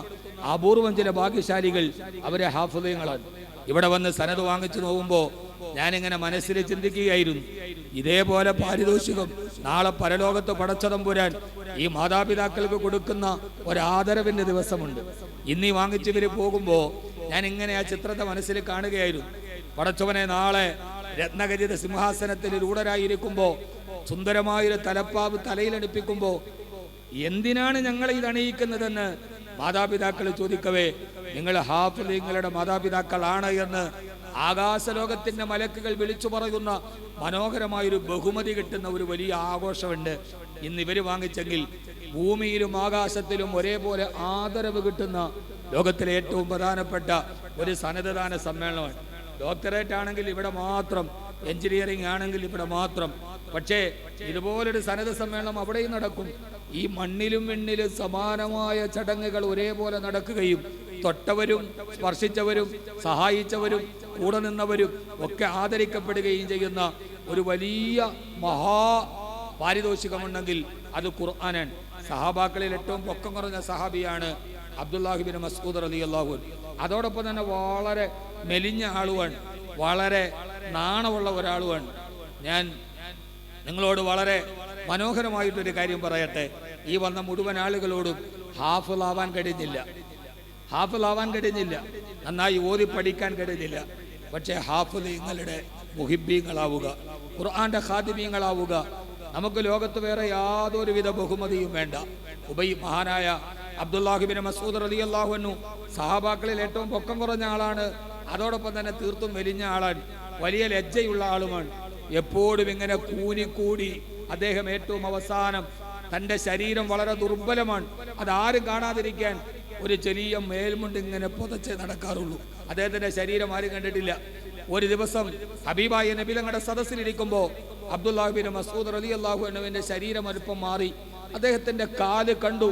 B: അപൂർവം ചില ഭാഗ്യശാലികൾ അവരെ ഹാഫിളീങ്ങളാണ്. ഇവിടെ വന്ന് സനദ് വാങ്ങിച്ചു നോക്കുമ്പോൾ ഞാനിങ്ങനെ മനസ്സിൽ ചിന്തിക്കുകയായിരുന്നു, ഇതേപോലെ പാരിതോഷികം നാളെ പരലോകത്ത് പടച്ചതമ്പുരാൻ ഈ മാതാപിതാക്കൾക്ക് കൊടുക്കുന്ന ഒരാദരവിന്റെ ദിവസമുണ്ട്. ഇന്നീ വാങ്ങിച്ചവര് പോകുമ്പോൾ ഞാൻ ഇങ്ങനെ ആ ചിത്രത്തെ മനസ്സിൽ കാണുകയായിരുന്നു. പടച്ചവനെ, നാളെ രത്നഖചിത സിംഹാസനത്തിൽ രൂഢരായിരിക്കുമ്പോ സുന്ദരമായൊരു തലപ്പാവ് തലയിലണിപ്പിക്കുമ്പോ എന്തിനാണ് ഞങ്ങളെ ഇത് അണിയിക്കുന്നതെന്ന് മാതാപിതാക്കൾ ചോദിക്കവേ, നിങ്ങൾ ഹാഫിളീങ്ങളുടെ മാതാപിതാക്കളാണ് എന്ന് ആകാശലോകത്തിന്റെ മലക്കുകൾ വിളിച്ചു പറയുന്ന മനോഹരമായൊരു ബഹുമതി കിട്ടുന്ന ഒരു വലിയ ആഘോഷമുണ്ട്. ഇന്ന് ഇവര് വാങ്ങിച്ചെങ്കിൽ ഭൂമിയിലും ആകാശത്തിലും ഒരേപോലെ ആദരവ് കിട്ടുന്ന ലോകത്തിലെ ഏറ്റവും പ്രധാനപ്പെട്ട ഒരു സന്നദ്ധദാന സമ്മേളനമാണ്. ഡോക്ടറേറ്റ് ആണെങ്കിൽ ഇവിടെ മാത്രം, എഞ്ചിനീയറിംഗ് ആണെങ്കിൽ ഇവിടെ മാത്രം. പക്ഷേ ഇതുപോലൊരു സന്നദ്ധ സമ്മേളനം അവിടെയും നടക്കും. ഈ മണ്ണിലും വിണ്ണിലും സമാനമായ ചടങ്ങുകൾ ഒരേപോലെ നടക്കുകയും തൊട്ടവരും സ്പർശിച്ചവരും സഹായിച്ചവരും കൂടെ നിന്നവരും ഒക്കെ ആദരിക്കപ്പെടുകയും ചെയ്യുന്ന ഒരു വലിയ മഹാ പാരിതോഷികമുണ്ടെങ്കിൽ അത് ഖുർആനാണ്. സഹാബാക്കളിൽ ഏറ്റവും പൊക്കം കുറഞ്ഞ സഹാബിയാണ് അബ്ദുല്ലാഹി ഇബ്നു മസ്ഊദ് റളിയല്ലാഹു അൻഹു. അതോടൊപ്പം തന്നെ വളരെ മെലിഞ്ഞ ആളുമാണ്, വളരെ നാണമുള്ള ഒരാളുമാണ്. ഞാൻ നിങ്ങളോട് വളരെ മനോഹരമായിട്ടൊരു കാര്യം പറയട്ടെ. ഈ വന്ന മുഴുവൻ ആളുകളോടും ഹാഫിളാവാൻ കഴിഞ്ഞില്ല, നന്നായി ഓതി പഠിക്കാൻ കഴിഞ്ഞില്ല. പക്ഷേ ഹാഫിളീങ്ങളുടെ മുഹിബ്ബീങ്ങളാവുക, ഖുർആന്റെ ഖാദിമീങ്ങളാവുക. നമുക്ക് ലോകത്ത് വേറെ യാതൊരുവിധ ബഹുമതിയും വേണ്ട. മഹാനായ അബ്ദുല്ലാഹി ഇബ്നു മസ്ഊദ് റളിയല്ലാഹു അൻഹു സഹാബാക്കളിൽ ഏറ്റവും പൊക്കം കുറഞ്ഞ ആളാണ്. അതോടൊപ്പം തന്നെ തീർത്തും മെലിഞ്ഞ ആളാണ്, വലിയ ലജ്ജയുള്ള ആളുമാണ്. എപ്പോഴും ഇങ്ങനെ കൂനിക്കൂടി അദ്ദേഹം ഏറ്റവും അവസാനം തന്റെ ശരീരം വളരെ ദുർബലമാണ്, അതാരും കാണാതിരിക്കാൻ ഒരു ചെറിയ മേൽമുണ്ട് ഇങ്ങനെ പുതച്ച് നടക്കാറുള്ളൂ. അദ്ദേഹത്തിന്റെ ശരീരം ആരും കണ്ടിട്ടില്ല. ഒരു ദിവസം ഹബീബായ നബി തങ്ങളുടെ സദസ്സിലിരിക്കുമ്പോൾ അബ്ദുല്ലാഹി ഇബ്നു മസ്ഊദ് റളിയല്ലാഹു അൻഹുവിന്റെ ശരീരം അല്പം മാറി, അദ്ദേഹത്തിന്റെ കാല് കണ്ടു.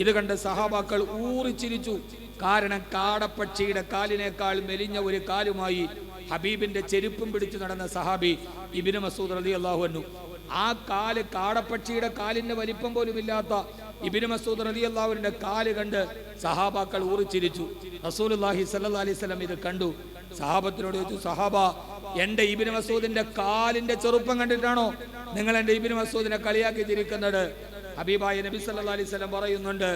B: ഇത് കണ്ട് സഹാബാക്കൾ ഊറിച്ചിരിച്ചു. കാരണം കാടപ്പക്ഷിയുടെ കാലിനേക്കാൾ മെലിഞ്ഞ ഒരു കാലുമായി ഹബീബിന്റെ ചെരുപ്പും പിടിച്ചു നടന്ന സഹാബി ഇബ്നു മസ്ഊദ് റളിയല്ലാഹു അൻഹു. ആ കാല് കാടപ്പക്ഷിയുടെ കാലിന്റെ വലിപ്പം പോലും ഇല്ലാത്ത ഇബ്നു മസ്ഊദ് റളിയല്ലാഹു അൻഹുവിന്റെ കാല് കണ്ട് സഹാബാക്കൾ ഊറിച്ചിരിച്ചു. റസൂലുള്ളാഹി സ്വല്ലല്ലാഹു അലൈഹി വസല്ലം ഇത് കണ്ടു. സഹാബത്തിനോട് ചോദിച്ചു, സഹാബ, എന്റെ ഇബ്നു മസ്ഊദിന്റെ കാലിന്റെ ചെറുപ്പം കണ്ടിട്ടാണോ
A: നിങ്ങൾ എൻ്റെ ഇബ്നു മസ്ഊദിനെ കളിയാക്കി ചിരിക്കുന്നത്? ഹബീബായ നബി സല്ലല്ലാഹു അലൈഹി വസല്ലം പറയുന്നുണ്ട്,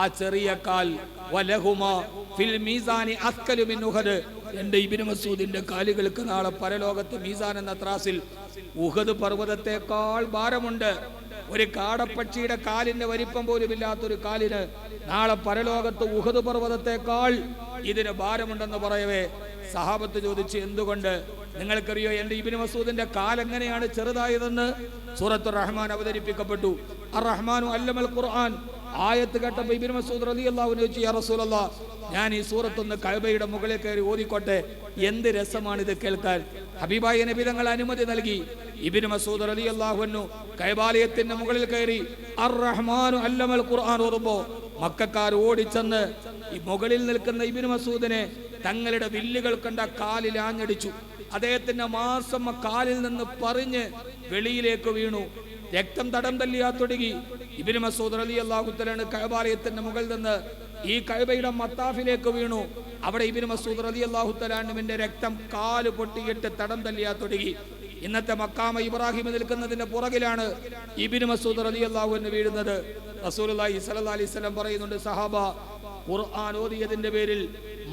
A: ആ ചെറിയ കാൽ വലഹുമാ ഫിൽ മീസാനി അസ്കലു മിൻ ഉഹദ്. എൻ്റെ ഇബ്നു മസ്ഊദിന്റെ കാലുകൾക്ക് നാളെ പരലോകത്ത് മീസാൻ എന്ന ത്രാസിൽ ഉഹദ് പർവ്വതത്തെക്കാൾ ഭാരമുണ്ട്. ഒരു കാടപ്പക്ഷിയുടെ കാലിന്റെ വലിപ്പം പോലും ഇല്ലാത്തൊരു കാലിന് നാളെ പരലോകത്ത് ഉഹദ് പർവ്വതത്തെക്കാൾ ഇതിന് ഭാരമുണ്ടെന്ന് പറയവേ സഹാബത്ത് ചോദിച്ചു, എന്തുകൊണ്ട്? നിങ്ങൾക്കറിയോ എൻ്റെ ഇബ്നു മസ്ഊദിന്റെ കാൽ എങ്ങനെയാണ് ചെറുതായതെന്ന്? സൂറത്തുർ റഹ്മാൻ അവതരിപ്പിക്കപ്പെട്ടു. അർ റഹ്മാനു അല്ലമൽ ഖുർആൻ ആയത്ത് കേട്ടപ്പോൾ ഇബ്നു മസ്ഊദ് റളിയല്ലാഹു അൻഹു ചോദിച്ചു, യാ റസൂലല്ലാഹ്, ഞാൻ ഈ സൂറത്തൊന്ന് കഅബയുടെ മുകളിൽ കയറി ഓതിക്കോട്ടെ, എന്ത് രസമാണ് ഇത് കേൾക്കാൻ. ഹബീബായ നബി തങ്ങൾ അനുമതി നൽകി. ഇബ്നു മസ്ഊദ് റളിയല്ലാഹു അൻഹു കഅബാലയത്തിന്റെ മുകളിൽ കയറി അർ റഹ്മാനു അല്ലമൽ ഖുർആൻ ഓതുമ്പോൾ മക്കക്കാർ ഓടിച്ചെന്ന് ഈ മുകളിൽ നിൽക്കുന്ന ഇബ്നു മസ്ഊദിനെ തങ്ങളുടെ വില്ലുകൾ കണ്ട കാലിൽ ആഞ്ഞടിച്ചു. അദ്ദേഹത്തിന്റെ മാസം കാലിൽ നിന്ന് പറഞ്ഞ് വെളിയിലേക്ക് വീണു. രക്തം തടം തല്ലിയാ തുടങ്ങി. ഇബ്നു മസ്ഊദ് റളിയല്ലാഹു തആല കഅബാലയത്തിന്റെ മുകളിൽ നിന്ന് ഈ കഅബയുടെ മത്താഫിലേക്ക് വീണു. അവിടെ ഇബ്നു മസ്ഊദ് റളിയല്ലാഹു തആലാന്റെ രക്തം കാല് പൊട്ടിയിട്ട് തടം തല്ലിയാ തുടങ്ങി. ഇന്നത്തെ മക്കാമ ഇബ്രാഹിം നിൽക്കുന്നതിന്റെ പുറകിലാണ് ഇബ്നു മസ്ഊദ് റളിയല്ലാഹു അൻഹു വീഴുന്നത്. റസൂലുള്ളാഹി സ്വല്ലല്ലാഹു അലൈഹി വസല്ലം പറയുന്നുണ്ട്, സഹാബ, ഖുർആൻ ഓതിയതിന്റെ പേരിൽ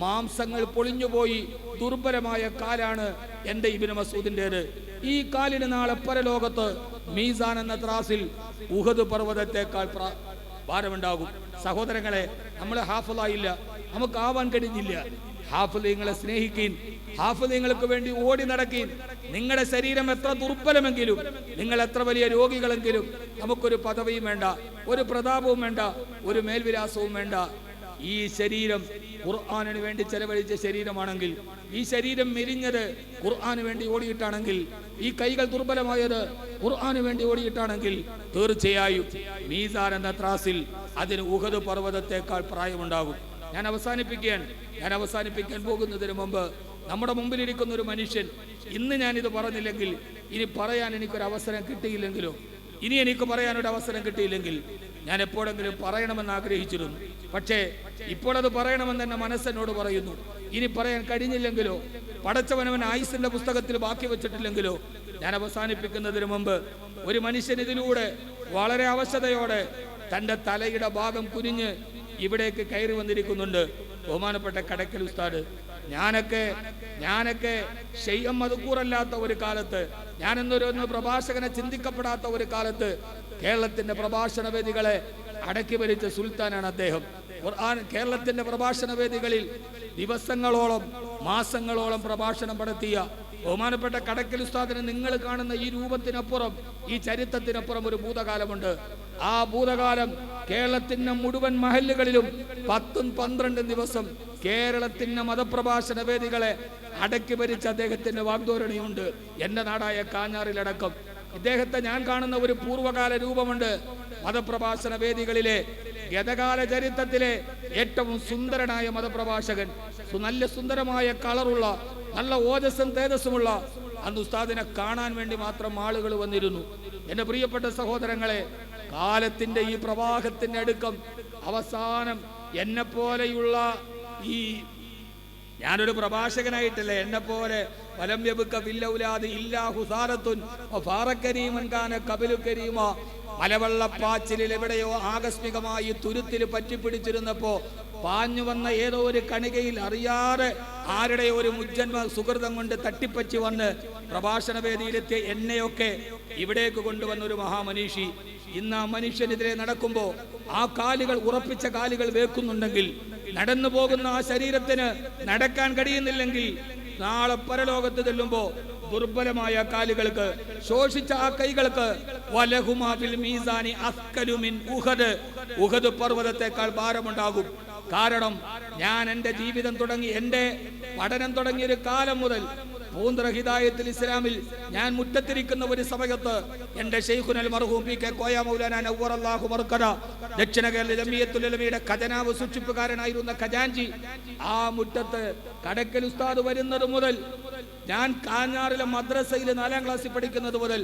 A: മാംസങ്ങൾ പൊളിഞ്ഞുപോയി. ദുർബലമായ കാലാണ് എൻ്റെ ഇബ്നു മസ്ഊദിന്റേത്. ഈ കാലിന് നാളെ പരലോകത്ത് മീസാൻ എന്ന ത്രാസിൽ ഉഹദ് പർവ്വതത്തെക്കാൾ ഭാരമുണ്ടാകും. സഹോദരങ്ങളെ, നമ്മൾ ഹാഫിളായില്ല, നമുക്ക് ആവാൻ കഴിഞ്ഞില്ല. ഹാഫിളീങ്ങളെ സ്നേഹിക്കീൻ, ഹാഫിളീങ്ങൾക്ക് വേണ്ടി ഓടി നടക്കീൻ. നിങ്ങളുടെ ശരീരം എത്ര ദുർബലമെങ്കിലും, നിങ്ങൾ എത്ര വലിയ രോഗികളെങ്കിലും, നമുക്കൊരു പദവിയും വേണ്ട, ഒരു പ്രതാപവും വേണ്ട, ഒരു മേൽവിലാസവും വേണ്ട. ഈ ശരീരം ഖുർആനിന് വേണ്ടി ചെലവഴിച്ച ശരീരമാണെങ്കിൽ, ഈ ശരീരം മെലിഞ്ഞത് ഖുർആന് വേണ്ടി ഓടിയിട്ടാണെങ്കിൽ, ഈ കൈകൾ ദുർബലമായത് ഖുർആന് വേണ്ടി ഓടിയിട്ടാണെങ്കിൽ, തീർച്ചയായും മീസാൻ എന്ന ത്രാസിൽ അതിന് ഉഹദ് പർവ്വതത്തെക്കാൾ പ്രായമുണ്ടാകും. ഞാൻ അവസാനിപ്പിക്കാൻ പോകുന്നതിന് മുമ്പ് നമ്മുടെ മുമ്പിലിരിക്കുന്ന ഒരു മനുഷ്യൻ, ഇന്ന് ഞാനിത് പറഞ്ഞില്ലെങ്കിൽ, ഇനി പറയാൻ എനിക്കൊരു അവസരം കിട്ടിയില്ലെങ്കിലോ, ഇനി എനിക്ക് പറയാനൊരു അവസരം കിട്ടിയില്ലെങ്കിൽ ഞാൻ എപ്പോഴെങ്കിലും പറയണമെന്ന് ആഗ്രഹിച്ചിരുന്നു. പക്ഷേ ഇപ്പോൾ അത് പറയണമെന്ന് എൻ്റെ മനസ്സെന്നോട് പറയുന്നു. ഇനി പറയാൻ കഴിഞ്ഞില്ലെങ്കിലോ, പടച്ചവനവൻ ആയുസ്സിന്റെ പുസ്തകത്തിൽ ബാക്കി വെച്ചിട്ടില്ലെങ്കിലോ, ഞാൻ അവസാനിപ്പിക്കുന്നതിന് മുമ്പ് ഒരു മനുഷ്യൻ ഇതിലൂടെ വളരെ അവശതയോടെ തൻ്റെ തലയുടെ ഭാഗം കുനിഞ്ഞ് ഇവിടേക്ക് കയറി വന്നിരിക്കുന്നുണ്ട്. ബഹുമാനപ്പെട്ട കടക്കൽ ഉസ്താദ്, ഞാനൊക്കെ ശൈഅം മദ്കൂറല്ലാത്ത ഒരു കാലത്ത്, ഞാനെന്നൊരു പ്രഭാഷകനെ ചിന്തിക്കപ്പെടാത്ത ഒരു കാലത്ത് കേരളത്തിന്റെ പ്രഭാഷണ വേദികളെ അടക്കി ഭരിച്ച സുൽത്താനാണ് അദ്ദേഹം. ഖുർആൻ കേരളത്തിന്റെ പ്രഭാഷണ വേദികളിൽ ദിവസങ്ങളോളം മാസങ്ങളോളം പ്രഭാഷണം നടത്തിയ ബഹുമാനപ്പെട്ട കടക്കൽ ഉസ്താദിനെ നിങ്ങൾ കാണുന്ന ഈ രൂപത്തിനപ്പുറം, ഈ ചരിത്രത്തിനപ്പുറം ഒരു ഭൂതകാലമുണ്ട്. ആ ഭൂതകാലം കേരളത്തിന്റെ മുഴുവൻ മഹല്ലുകളിലും 10-12 ദിവസം കേരളത്തിന്റെ മതപ്രഭാഷണ വേദികളെ അടക്കി ഭരിച്ച അദ്ദേഹത്തിന്റെ വാഗ്ദോരണിയുണ്ട്. എന്റെ നാടായ കാഞ്ഞാറിലടക്കം ഇദ്ദേഹത്തെ ഞാൻ കാണുന്ന ഒരു പൂർവ്വകാല രൂപമുണ്ട്. മതപ്രഭാഷണ വേദികളിലെ ഗതകാല ചരിത്രത്തിലെ ഏറ്റവും സുന്ദരനായ മതപ്രഭാഷകൻ, നല്ല സുന്ദരമായ കളറുള്ള, നല്ല ഓജസ്സും തേജസ്സുമുള്ള അന്ന് ഉസ്താദിനെ കാണാൻ വേണ്ടി മാത്രം ആളുകൾ വന്നിരുന്നു. എന്റെ പ്രിയപ്പെട്ട സഹോദരങ്ങളെ, കാലത്തിന്റെ ഈ പ്രവാഹത്തിന്റെ അടുക്കം അവസാനം എന്നെപ്പോലെയുള്ള ഈ, ഞാനൊരു പ്രഭാഷകനായിട്ടല്ല, എന്നെ പോലെ വലം യബ്ക ഫില്ലൗലാദി ഇല്ലാ ഹുസാറത്തുൻ വഫാറകരീമൻ കാന ഖബലു കരീമ, മലവെള്ളപ്പാച്ചിലിൽ എവിടെയോ ആകസ്മികമായി തുരുത്തിൽ പറ്റിപ്പിടിച്ചിരുന്നപ്പോ പാഞ്ഞു വന്ന ഏതോ ഒരു കണികയിൽ അറിയാതെ ആരുടെയോ ഒരു മുജ്ജന്മ സുഹൃതം കൊണ്ട് തട്ടിപ്പറ്റി വന്ന് പ്രഭാഷണ വേദിയിലെത്തിയ എന്നെയൊക്കെ ഇവിടേക്ക് കൊണ്ടുവന്ന ഒരു മഹാമനീഷി. ഇന്ന് ആ മനുഷ്യനെതിരെ നടക്കുമ്പോൾ ആ കാലുകൾ, ഉറപ്പിച്ച കാലുകൾ വേക്കുന്നുണ്ടെങ്കിൽ, നടന്നു പോകുന്ന ആ ശരീരത്തിന് നടക്കാൻ കഴിയുന്നില്ലെങ്കിൽ, നാളെ പരലോകത്ത് ചെല്ലുമ്പോ ദുർബലമായ കാലുകൾക്ക്, ശോഷിച്ച ആ കൈകൾക്ക് വലഹുമാ ഫിൽ മീസാനി അസ്കലു മിൻ ഉഹദ്, ഉഹദ് പർവ്വതത്തെക്കാൾ ഭാരമുണ്ടാകും. കാരണം ഞാൻ എൻ്റെ ജീവിതം തുടങ്ങി, എൻ്റെ പഠനം തുടങ്ങിയ ഒരു കാലം മുതൽ പൂന്തറ ഹിദായത്തുൽ ഇസ്ലാമിൽ ഞാൻ മുറ്റത്തിരിക്കുന്ന ഒരു സമയത്ത് എൻ്റെ ശൈഖുനൽ മർഹൂം പി കെ കോയ മൗലാന നവ്വറല്ലാഹു മർക്കദ, ദക്ഷിണ കേരള ജമിയത്തുൽ ഉലമയുടെ ഖജനാവ് സൂക്ഷിപ്പുകാരനായിരുന്ന ഖജാൻജി, ആ മുറ്റത്ത് കടക്കൽ ഉസ്താദ് വരുന്നത് മുതൽ, ഞാൻ കാഞ്ഞാറിലെ മദ്രസയിൽ 4ാം ക്ലാസ്സിൽ പഠിക്കുന്നത് മുതൽ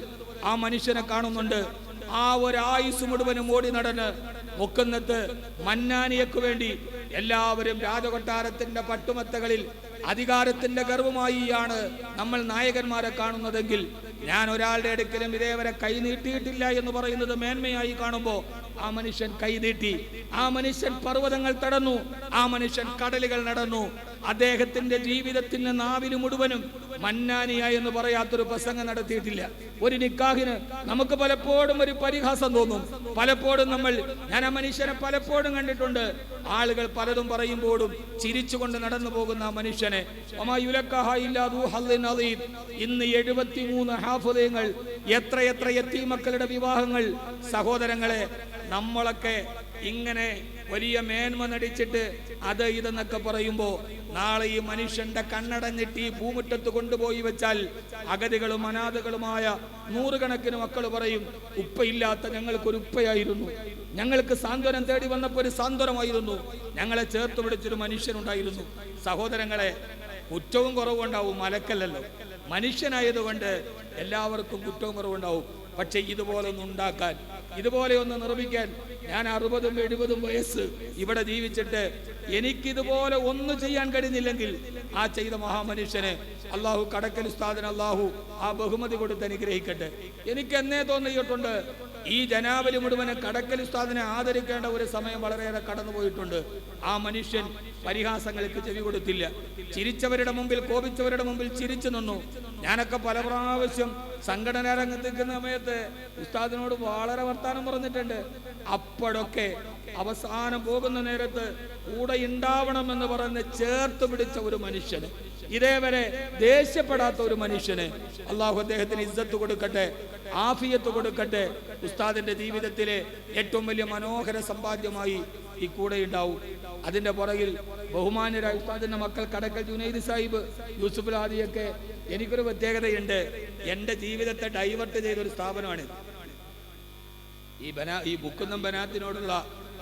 A: ആ മനുഷ്യനെ കാണുന്നുണ്ട്. ആ ഒരു ആയുസ് മുഴുവനും ഓടി നടന്ന് മുക്കുന്നത്ത് മന്നാനിയക്ക് വേണ്ടി എല്ലാവരും രാജകൊട്ടാരത്തിന്റെ പട്ടുമത്തകളിൽ അധികാരത്തിന്റെ ഗർവമായിയാണ് നമ്മൾ നായകന്മാരെ കാണുന്നതെങ്കിൽ, ഞാൻ ഒരാളുടെ അടുക്കലും ഇതേവരെ കൈ നീട്ടിയിട്ടില്ല എന്ന് പറയുന്നത് മേന്മയായി കാണുമ്പോൾ ആ മനുഷ്യൻ കൈ നീട്ടി, ആ മനുഷ്യൻ പർവ്വതങ്ങൾ തടഞ്ഞു, ആ മനുഷ്യൻ കടലുകൾ നടന്നു. അദ്ദേഹത്തിന്റെ ജീവിതത്തിന്റെ നാവിന് മുഴുവനും മന്നാനിയ എന്ന് പറയാത്തൊരു പ്രസംഗം നടത്തിയിട്ടില്ല. ഒരു നിക്കാഹിന് നമുക്ക് പലപ്പോഴും ഒരു പരിഹാസം തോന്നും. പലപ്പോഴും ഞാൻ ആ മനുഷ്യനെ പലപ്പോഴും കണ്ടിട്ടുണ്ട്. ആളുകൾ പലതും പറയുമ്പോഴും ചിരിച്ചുകൊണ്ട് നടന്നു പോകുന്ന ആ മനുഷ്യനെ ഇന്ന് 73 ഹാഫിളുകൾ, എത്ര യതീമക്കളുടെ വിവാഹങ്ങൾ. സഹോദരങ്ങളെ, നമ്മളൊക്കെ ഇങ്ങനെ വലിയ മേന്മ നടിച്ചിട്ട് അത് ഇതെന്നൊക്കെ പറയുമ്പോൾ നാളെ ഈ മനുഷ്യന്റെ കണ്ണടഞ്ഞിട്ട് ഈ ഭൂമുറ്റത്ത് കൊണ്ടുപോയി വെച്ചാൽ അഗതികളും അനാഥകളുമായ നൂറുകണക്കിന് മക്കൾ പറയും, ഉപ്പയില്ലാത്ത ഞങ്ങൾക്കൊരു ഉപ്പയായിരുന്നു, ഞങ്ങൾക്ക് സാന്ത്വനം തേടി വന്നപ്പോൾ ഒരു സാന്ത്വനമായിരുന്നു, ഞങ്ങളെ ചേർത്ത് പിടിച്ചൊരു മനുഷ്യനുണ്ടായിരുന്നു. സഹോദരങ്ങളെ, കുറ്റവും കുറവുണ്ടാവും, മലക്കല്ലല്ലോ, മനുഷ്യനായതുകൊണ്ട് എല്ലാവർക്കും കുറ്റവും കുറവുണ്ടാവും. പക്ഷെ ഇതുപോലെ ഒന്ന് ഉണ്ടാക്കാൻ, ഇതുപോലെ ഒന്ന് നിർമ്മിക്കാൻ, ഞാൻ 60ഉം 70ഉം വയസ്സ് ഇവിടെ ജീവിച്ചിട്ട് എനിക്കിതുപോലെ ഒന്നും ചെയ്യാൻ കഴിഞ്ഞില്ലെങ്കിൽ ആ ചെയ്ത മഹാമനുഷ്യന് അള്ളാഹു കടക്കൽ ഉസ്താദിന് അള്ളാഹു ആ ബഹുമതി കൊടുത്ത് അനുഗ്രഹിക്കട്ടെ. എനിക്ക് എന്നേ തോന്നിയിട്ടുണ്ട്, ഈ ജനാവലി മുഴുവന് കടക്കൽ ഉസ്താദിനെ ആദരിക്കേണ്ട ഒരു സമയം വളരെയേറെ കടന്നുപോയിട്ടുണ്ട്. ആ മനുഷ്യൻ പരിഹാസങ്ങൾക്ക് ചെവി കൊടുത്തില്ല. ചിരിച്ചവരുടെ മുമ്പിൽ, കോപിച്ചവരുടെ മുമ്പിൽ ചിരിച്ചു നിന്നു. ഞാനൊക്കെ പല പ്രാവശ്യം സംഘടനാ രംഗത്ത് നിൽക്കുന്ന സമയത്ത് ഉസ്താദിനോട് വളരെ വർത്താനം പറഞ്ഞിട്ടുണ്ട്. അപ്പോഴൊക്കെ അവസാനം പോകുന്ന നേരത്ത് കൂടെ ഉണ്ടാവണമെന്ന് പറഞ്ഞ് ചേർത്ത് പിടിച്ച ഒരു മനുഷ്യന്, ഇതേവരെ ദേഷ്യപ്പെടാത്ത ഒരു മനുഷ്യന് അള്ളാഹു അദ്ദേഹത്തിന് ഇസ്സത്ത് കൊടുക്കട്ടെ, ആഫിയത്ത് കൊടുക്കട്ടെ. ഉസ്താദിന്റെ ജീവിതത്തിലെ ഏറ്റവും വലിയ മനോഹര സമ്പാദ്യമായി ഈ കൂടെ ഉണ്ടാവും. അതിന്റെ പുറകിൽ ബഹുമാന്യരായ ഉസ്താദിന്റെ മക്കൾ കടക്കൽ ജുനൈദ് സാഹിബ്, യൂസുഫ് ഹാദിയൊക്കെ. എനിക്കൊരു പ്രത്യേകതയുണ്ട്, എൻ്റെ ജീവിതത്തെ ഡൈവേർട്ട് ചെയ്തൊരു സ്ഥാപനമാണ് ഈ ബുക്കുന്നം ബനാത്തിനോടുള്ള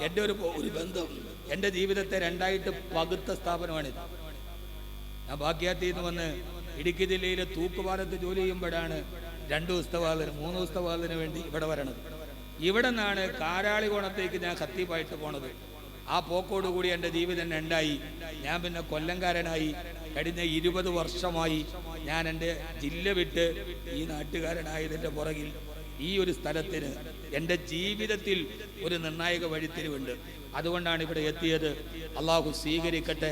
A: എൻ്റെ ഒരു ബന്ധം. എൻ്റെ ജീവിതത്തെ രണ്ടായിട്ട് പകുത്ത സ്ഥാപനമാണിത്. ഞാൻ ബാക്കിയാത്തിൽ നിന്ന് വന്ന് ഇടുക്കി ജില്ലയിലെ തൂക്കുപാലത്ത് ജോലി ചെയ്യുമ്പോഴാണ് 2 ദിവസത്തെ വാതിന് 3 ദിവസത്തെ വാതിന് വേണ്ടി ഇവിടെ വരണത്. ഇവിടെ നിന്നാണ് കാരാളികോണത്തേക്ക് ഞാൻ ഖത്തീബായിട്ട് പോണത്. ആ പോക്കോടുകൂടി എൻ്റെ ജീവിതം രണ്ടായി. ഞാൻ പിന്നെ കൊല്ലംകാരനായി. കഴിഞ്ഞ 20 വർഷമായി ഞാൻ എൻ്റെ ജില്ല വിട്ട് ഈ നാട്ടുകാരനായതിൻ്റെ പുറകിൽ ഈ ഒരു സ്ഥലത്തിന് എൻ്റെ ജീവിതത്തിൽ ഒരു നിർണായക വഴിത്തിരിവുണ്ട്. അതുകൊണ്ടാണ് ഇവിടെ എത്തിയത്. അള്ളാഹു സ്വീകരിക്കട്ടെ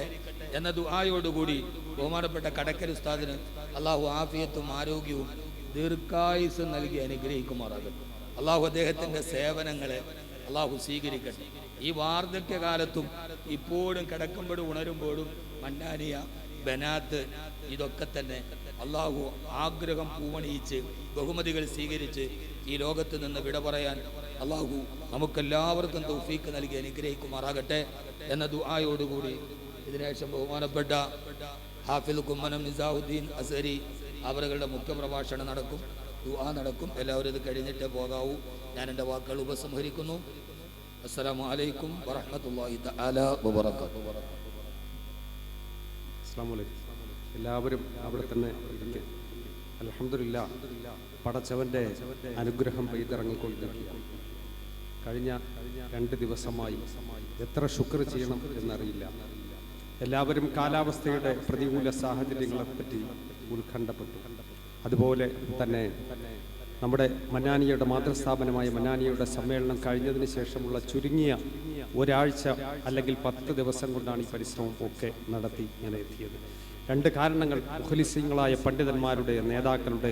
A: എന്ന ദുആയോടുകൂടി ബഹുമാനപ്പെട്ട കടക്കൽ ഉസ്താദിന് അള്ളാഹു ആഫിയത്തും ആരോഗ്യവും ദീർഘായുസ്സും നൽകി അനുഗ്രഹിക്കുമാറാകട്ടെ. അള്ളാഹു അദ്ദേഹത്തിൻ്റെ സേവനങ്ങളെ അള്ളാഹു സ്വീകരിക്കട്ടെ. ഈ വാർദ്ധക്യകാലത്തും ഇപ്പോഴും കിടക്കുമ്പോഴും ഉണരുമ്പോഴും മന്നാനിയ, ബനാത്ത്, ഇതൊക്കെ തന്നെ അള്ളാഹു ആഗ്രഹം പൂവണിയിച്ച് ബഹുമതികൾ സ്വീകരിച്ച് ഈ ലോകത്ത് നിന്ന് വിട പറയാൻ അള്ളാഹു നമുക്കെല്ലാവർക്കും തൗഫീക്ക് നൽകി അനുഗ്രഹിക്കുമാറാകട്ടെ എന്ന ദുആയോടുകൂടി ഇതിനുശേഷം ബഹുമാനപ്പെട്ട ഹാഫിൽ കുമ്മനം നിസാഹുദ്ദീൻ അസരി അവരുടെ മുഖ്യപ്രഭാഷണം നടക്കും, ദുആ നടക്കും. എല്ലാവരും ഇത് കഴിഞ്ഞിട്ടേ പോകാവൂ. ഞാൻ എൻ്റെ വാക്കുകൾ ഉപസംഹരിക്കുന്നു. അസ്സലാമു അലൈക്കും വറഹ്മത്തുള്ളാഹി തആല വബറകാതുഹു.
C: അസ്സലാമു അലൈക്കും. എല്ലാവരും അവിടെ തന്നെ ഇരിക്കുക. അൽഹംദുലില്ലാഹ്, പടച്ചവൻ്റെ അനുഗ്രഹം പെയ്തിറങ്ങിക്കൊണ്ടിരിക്കുക. കഴിഞ്ഞ 2 ദിവസമായി എത്ര ശുക്ർ ചെയ്യണം എന്നറിയില്ല. എല്ലാവരും കാലാവസ്ഥയുടെ പ്രതികൂല സാഹചര്യങ്ങളെപ്പറ്റി ഉത്കണ്ഠപ്പെട്ടു. അതുപോലെ തന്നെ നമ്മുടെ മന്നാനിയയുടെ മാതൃസ്ഥാപനമായ മന്നാനിയയുടെ സമ്മേളനം കഴിഞ്ഞതിന് ശേഷമുള്ള ചുരുങ്ങിയ ഒരാഴ്ച അല്ലെങ്കിൽ 10 ദിവസം കൊണ്ടാണ് ഈ പരിശ്രമം ഒക്കെ നടത്തി ഇങ്ങനെ എത്തിയത്. 2 കാരണങ്ങൾ: മുഖ്ലിസീങ്ങളായ പണ്ഡിതന്മാരുടെ, നേതാക്കളുടെ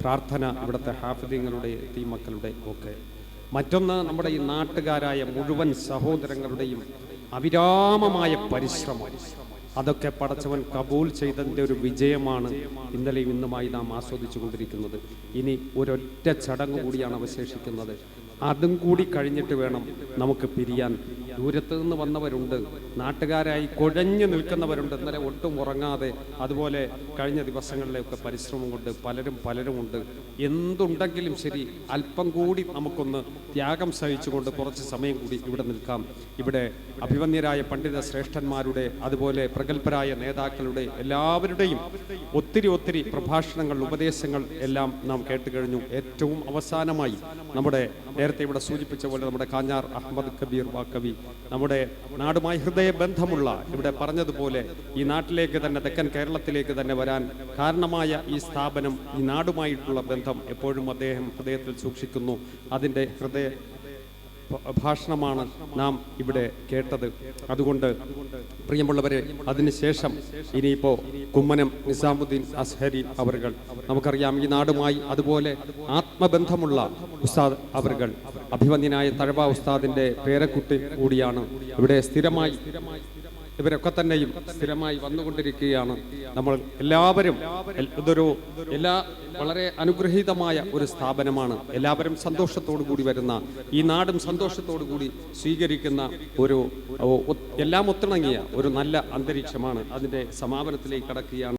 C: പ്രാർത്ഥന, ഇവിടുത്തെ ഹാഫിദീങ്ങളുടെ, യതീമക്കളുടെ ഒക്കെ. മറ്റൊന്ന്, നമ്മുടെ ഈ നാട്ടുകാരായ മുഴുവൻ സഹോദരങ്ങളുടെയും അവിരാമമായ പരിശ്രമം. അതൊക്കെ പടച്ചവൻ കബൂൽ ചെയ്തതിൻ്റെ ഒരു വിജയമാണ് ഇന്നലെയും ഇന്നുമായി നാം ആസ്വദിച്ചു കൊണ്ടിരിക്കുന്നത്. ഇനി ഒരൊറ്റ ചടങ്ങ് കൂടിയാണ് അവശേഷിക്കുന്നത്. അതും കൂടി കഴിഞ്ഞിട്ട് വേണം നമുക്ക് പിരിയാൻ. ദൂരത്ത് നിന്ന് വന്നവരുണ്ട്, നാട്ടുകാരായി കുഴഞ്ഞു നിൽക്കുന്നവരുണ്ട്, ഇന്നലെ ഒട്ടും ഉറങ്ങാതെ. അതുപോലെ കഴിഞ്ഞ ദിവസങ്ങളിലെയൊക്കെ പരിശ്രമം കൊണ്ട് പലരുമുണ്ട്. എന്തുണ്ടെങ്കിലും ശരി, അല്പം കൂടി നമുക്കൊന്ന് ത്യാഗം സഹിച്ചുകൊണ്ട് കുറച്ച് സമയം കൂടി ഇവിടെ നിൽക്കാം. ഇവിടെ അഭിമന്യരായ പണ്ഡിത ശ്രേഷ്ഠന്മാരുടെ, അതുപോലെ പ്രഗത്ഭരായ നേതാക്കളുടെ എല്ലാവരുടെയും ഒത്തിരി പ്രഭാഷണങ്ങൾ, ഉപദേശങ്ങൾ എല്ലാം നാം കേട്ട് കഴിഞ്ഞു. ഏറ്റവും അവസാനമായി നമ്മുടെ നേരത്തെ ഇവിടെ സൂചിപ്പിച്ച പോലെ നമ്മുടെ കാഞ്ഞാർ അഹമ്മദ് കബീർ വാക്കവി നമ്മുടെ നാടുമായി ഹൃദയബന്ധമുള്ള, ഇവിടെ പറഞ്ഞതുപോലെ ഈ നാട്ടിലേക്ക് തന്നെ, തെക്കൻ കേരളത്തിലേക്ക് തന്നെ വരാൻ കാരണമായ ഈ സ്ഥാപനം, ഈ നാടുമായിട്ടുള്ള ബന്ധം എപ്പോഴും അദ്ദേഹം ഹൃദയത്തിൽ സൂക്ഷിക്കുന്നു. അതിൻ്റെ ഭാഷണമാണ് നാം ഇവിടെ കേട്ടത്. അതുകൊണ്ട് പ്രിയമുള്ളവരെ, അതിനുശേഷം ഇനിയിപ്പോൾ കുമ്മനം നിസാമുദ്ദീൻ അസ്ഹരി അവർകൾ, നമുക്കറിയാം ഈ നാടുമായി അതുപോലെ ആത്മബന്ധമുള്ള ഉസ്താദ് അവർകൾ, അഭിവന്ദ്യനായ തഴവ ഉസ്താദിൻ്റെ പേരക്കുട്ടി കൂടിയാണ്. ഇവിടെ സ്ഥിരമായി ഇവരൊക്കെ തന്നെയും സ്ഥിരമായി വന്നുകൊണ്ടിരിക്കുകയാണ്. നമ്മൾ എല്ലാവരും വളരെ അനുഗ്രഹീതമായ ഒരു സ്ഥാപനമാണ്. എല്ലാവരും സന്തോഷത്തോടു കൂടി വരുന്ന, ഈ നാടും സന്തോഷത്തോടു കൂടി സ്വീകരിക്കുന്ന എല്ലാം ഒത്തിണങ്ങിയ ഒരു നല്ല അന്തരീക്ഷമാണ്. അതിൻ്റെ സമാപനത്തിലേക്ക് കടക്കുകയാണ്.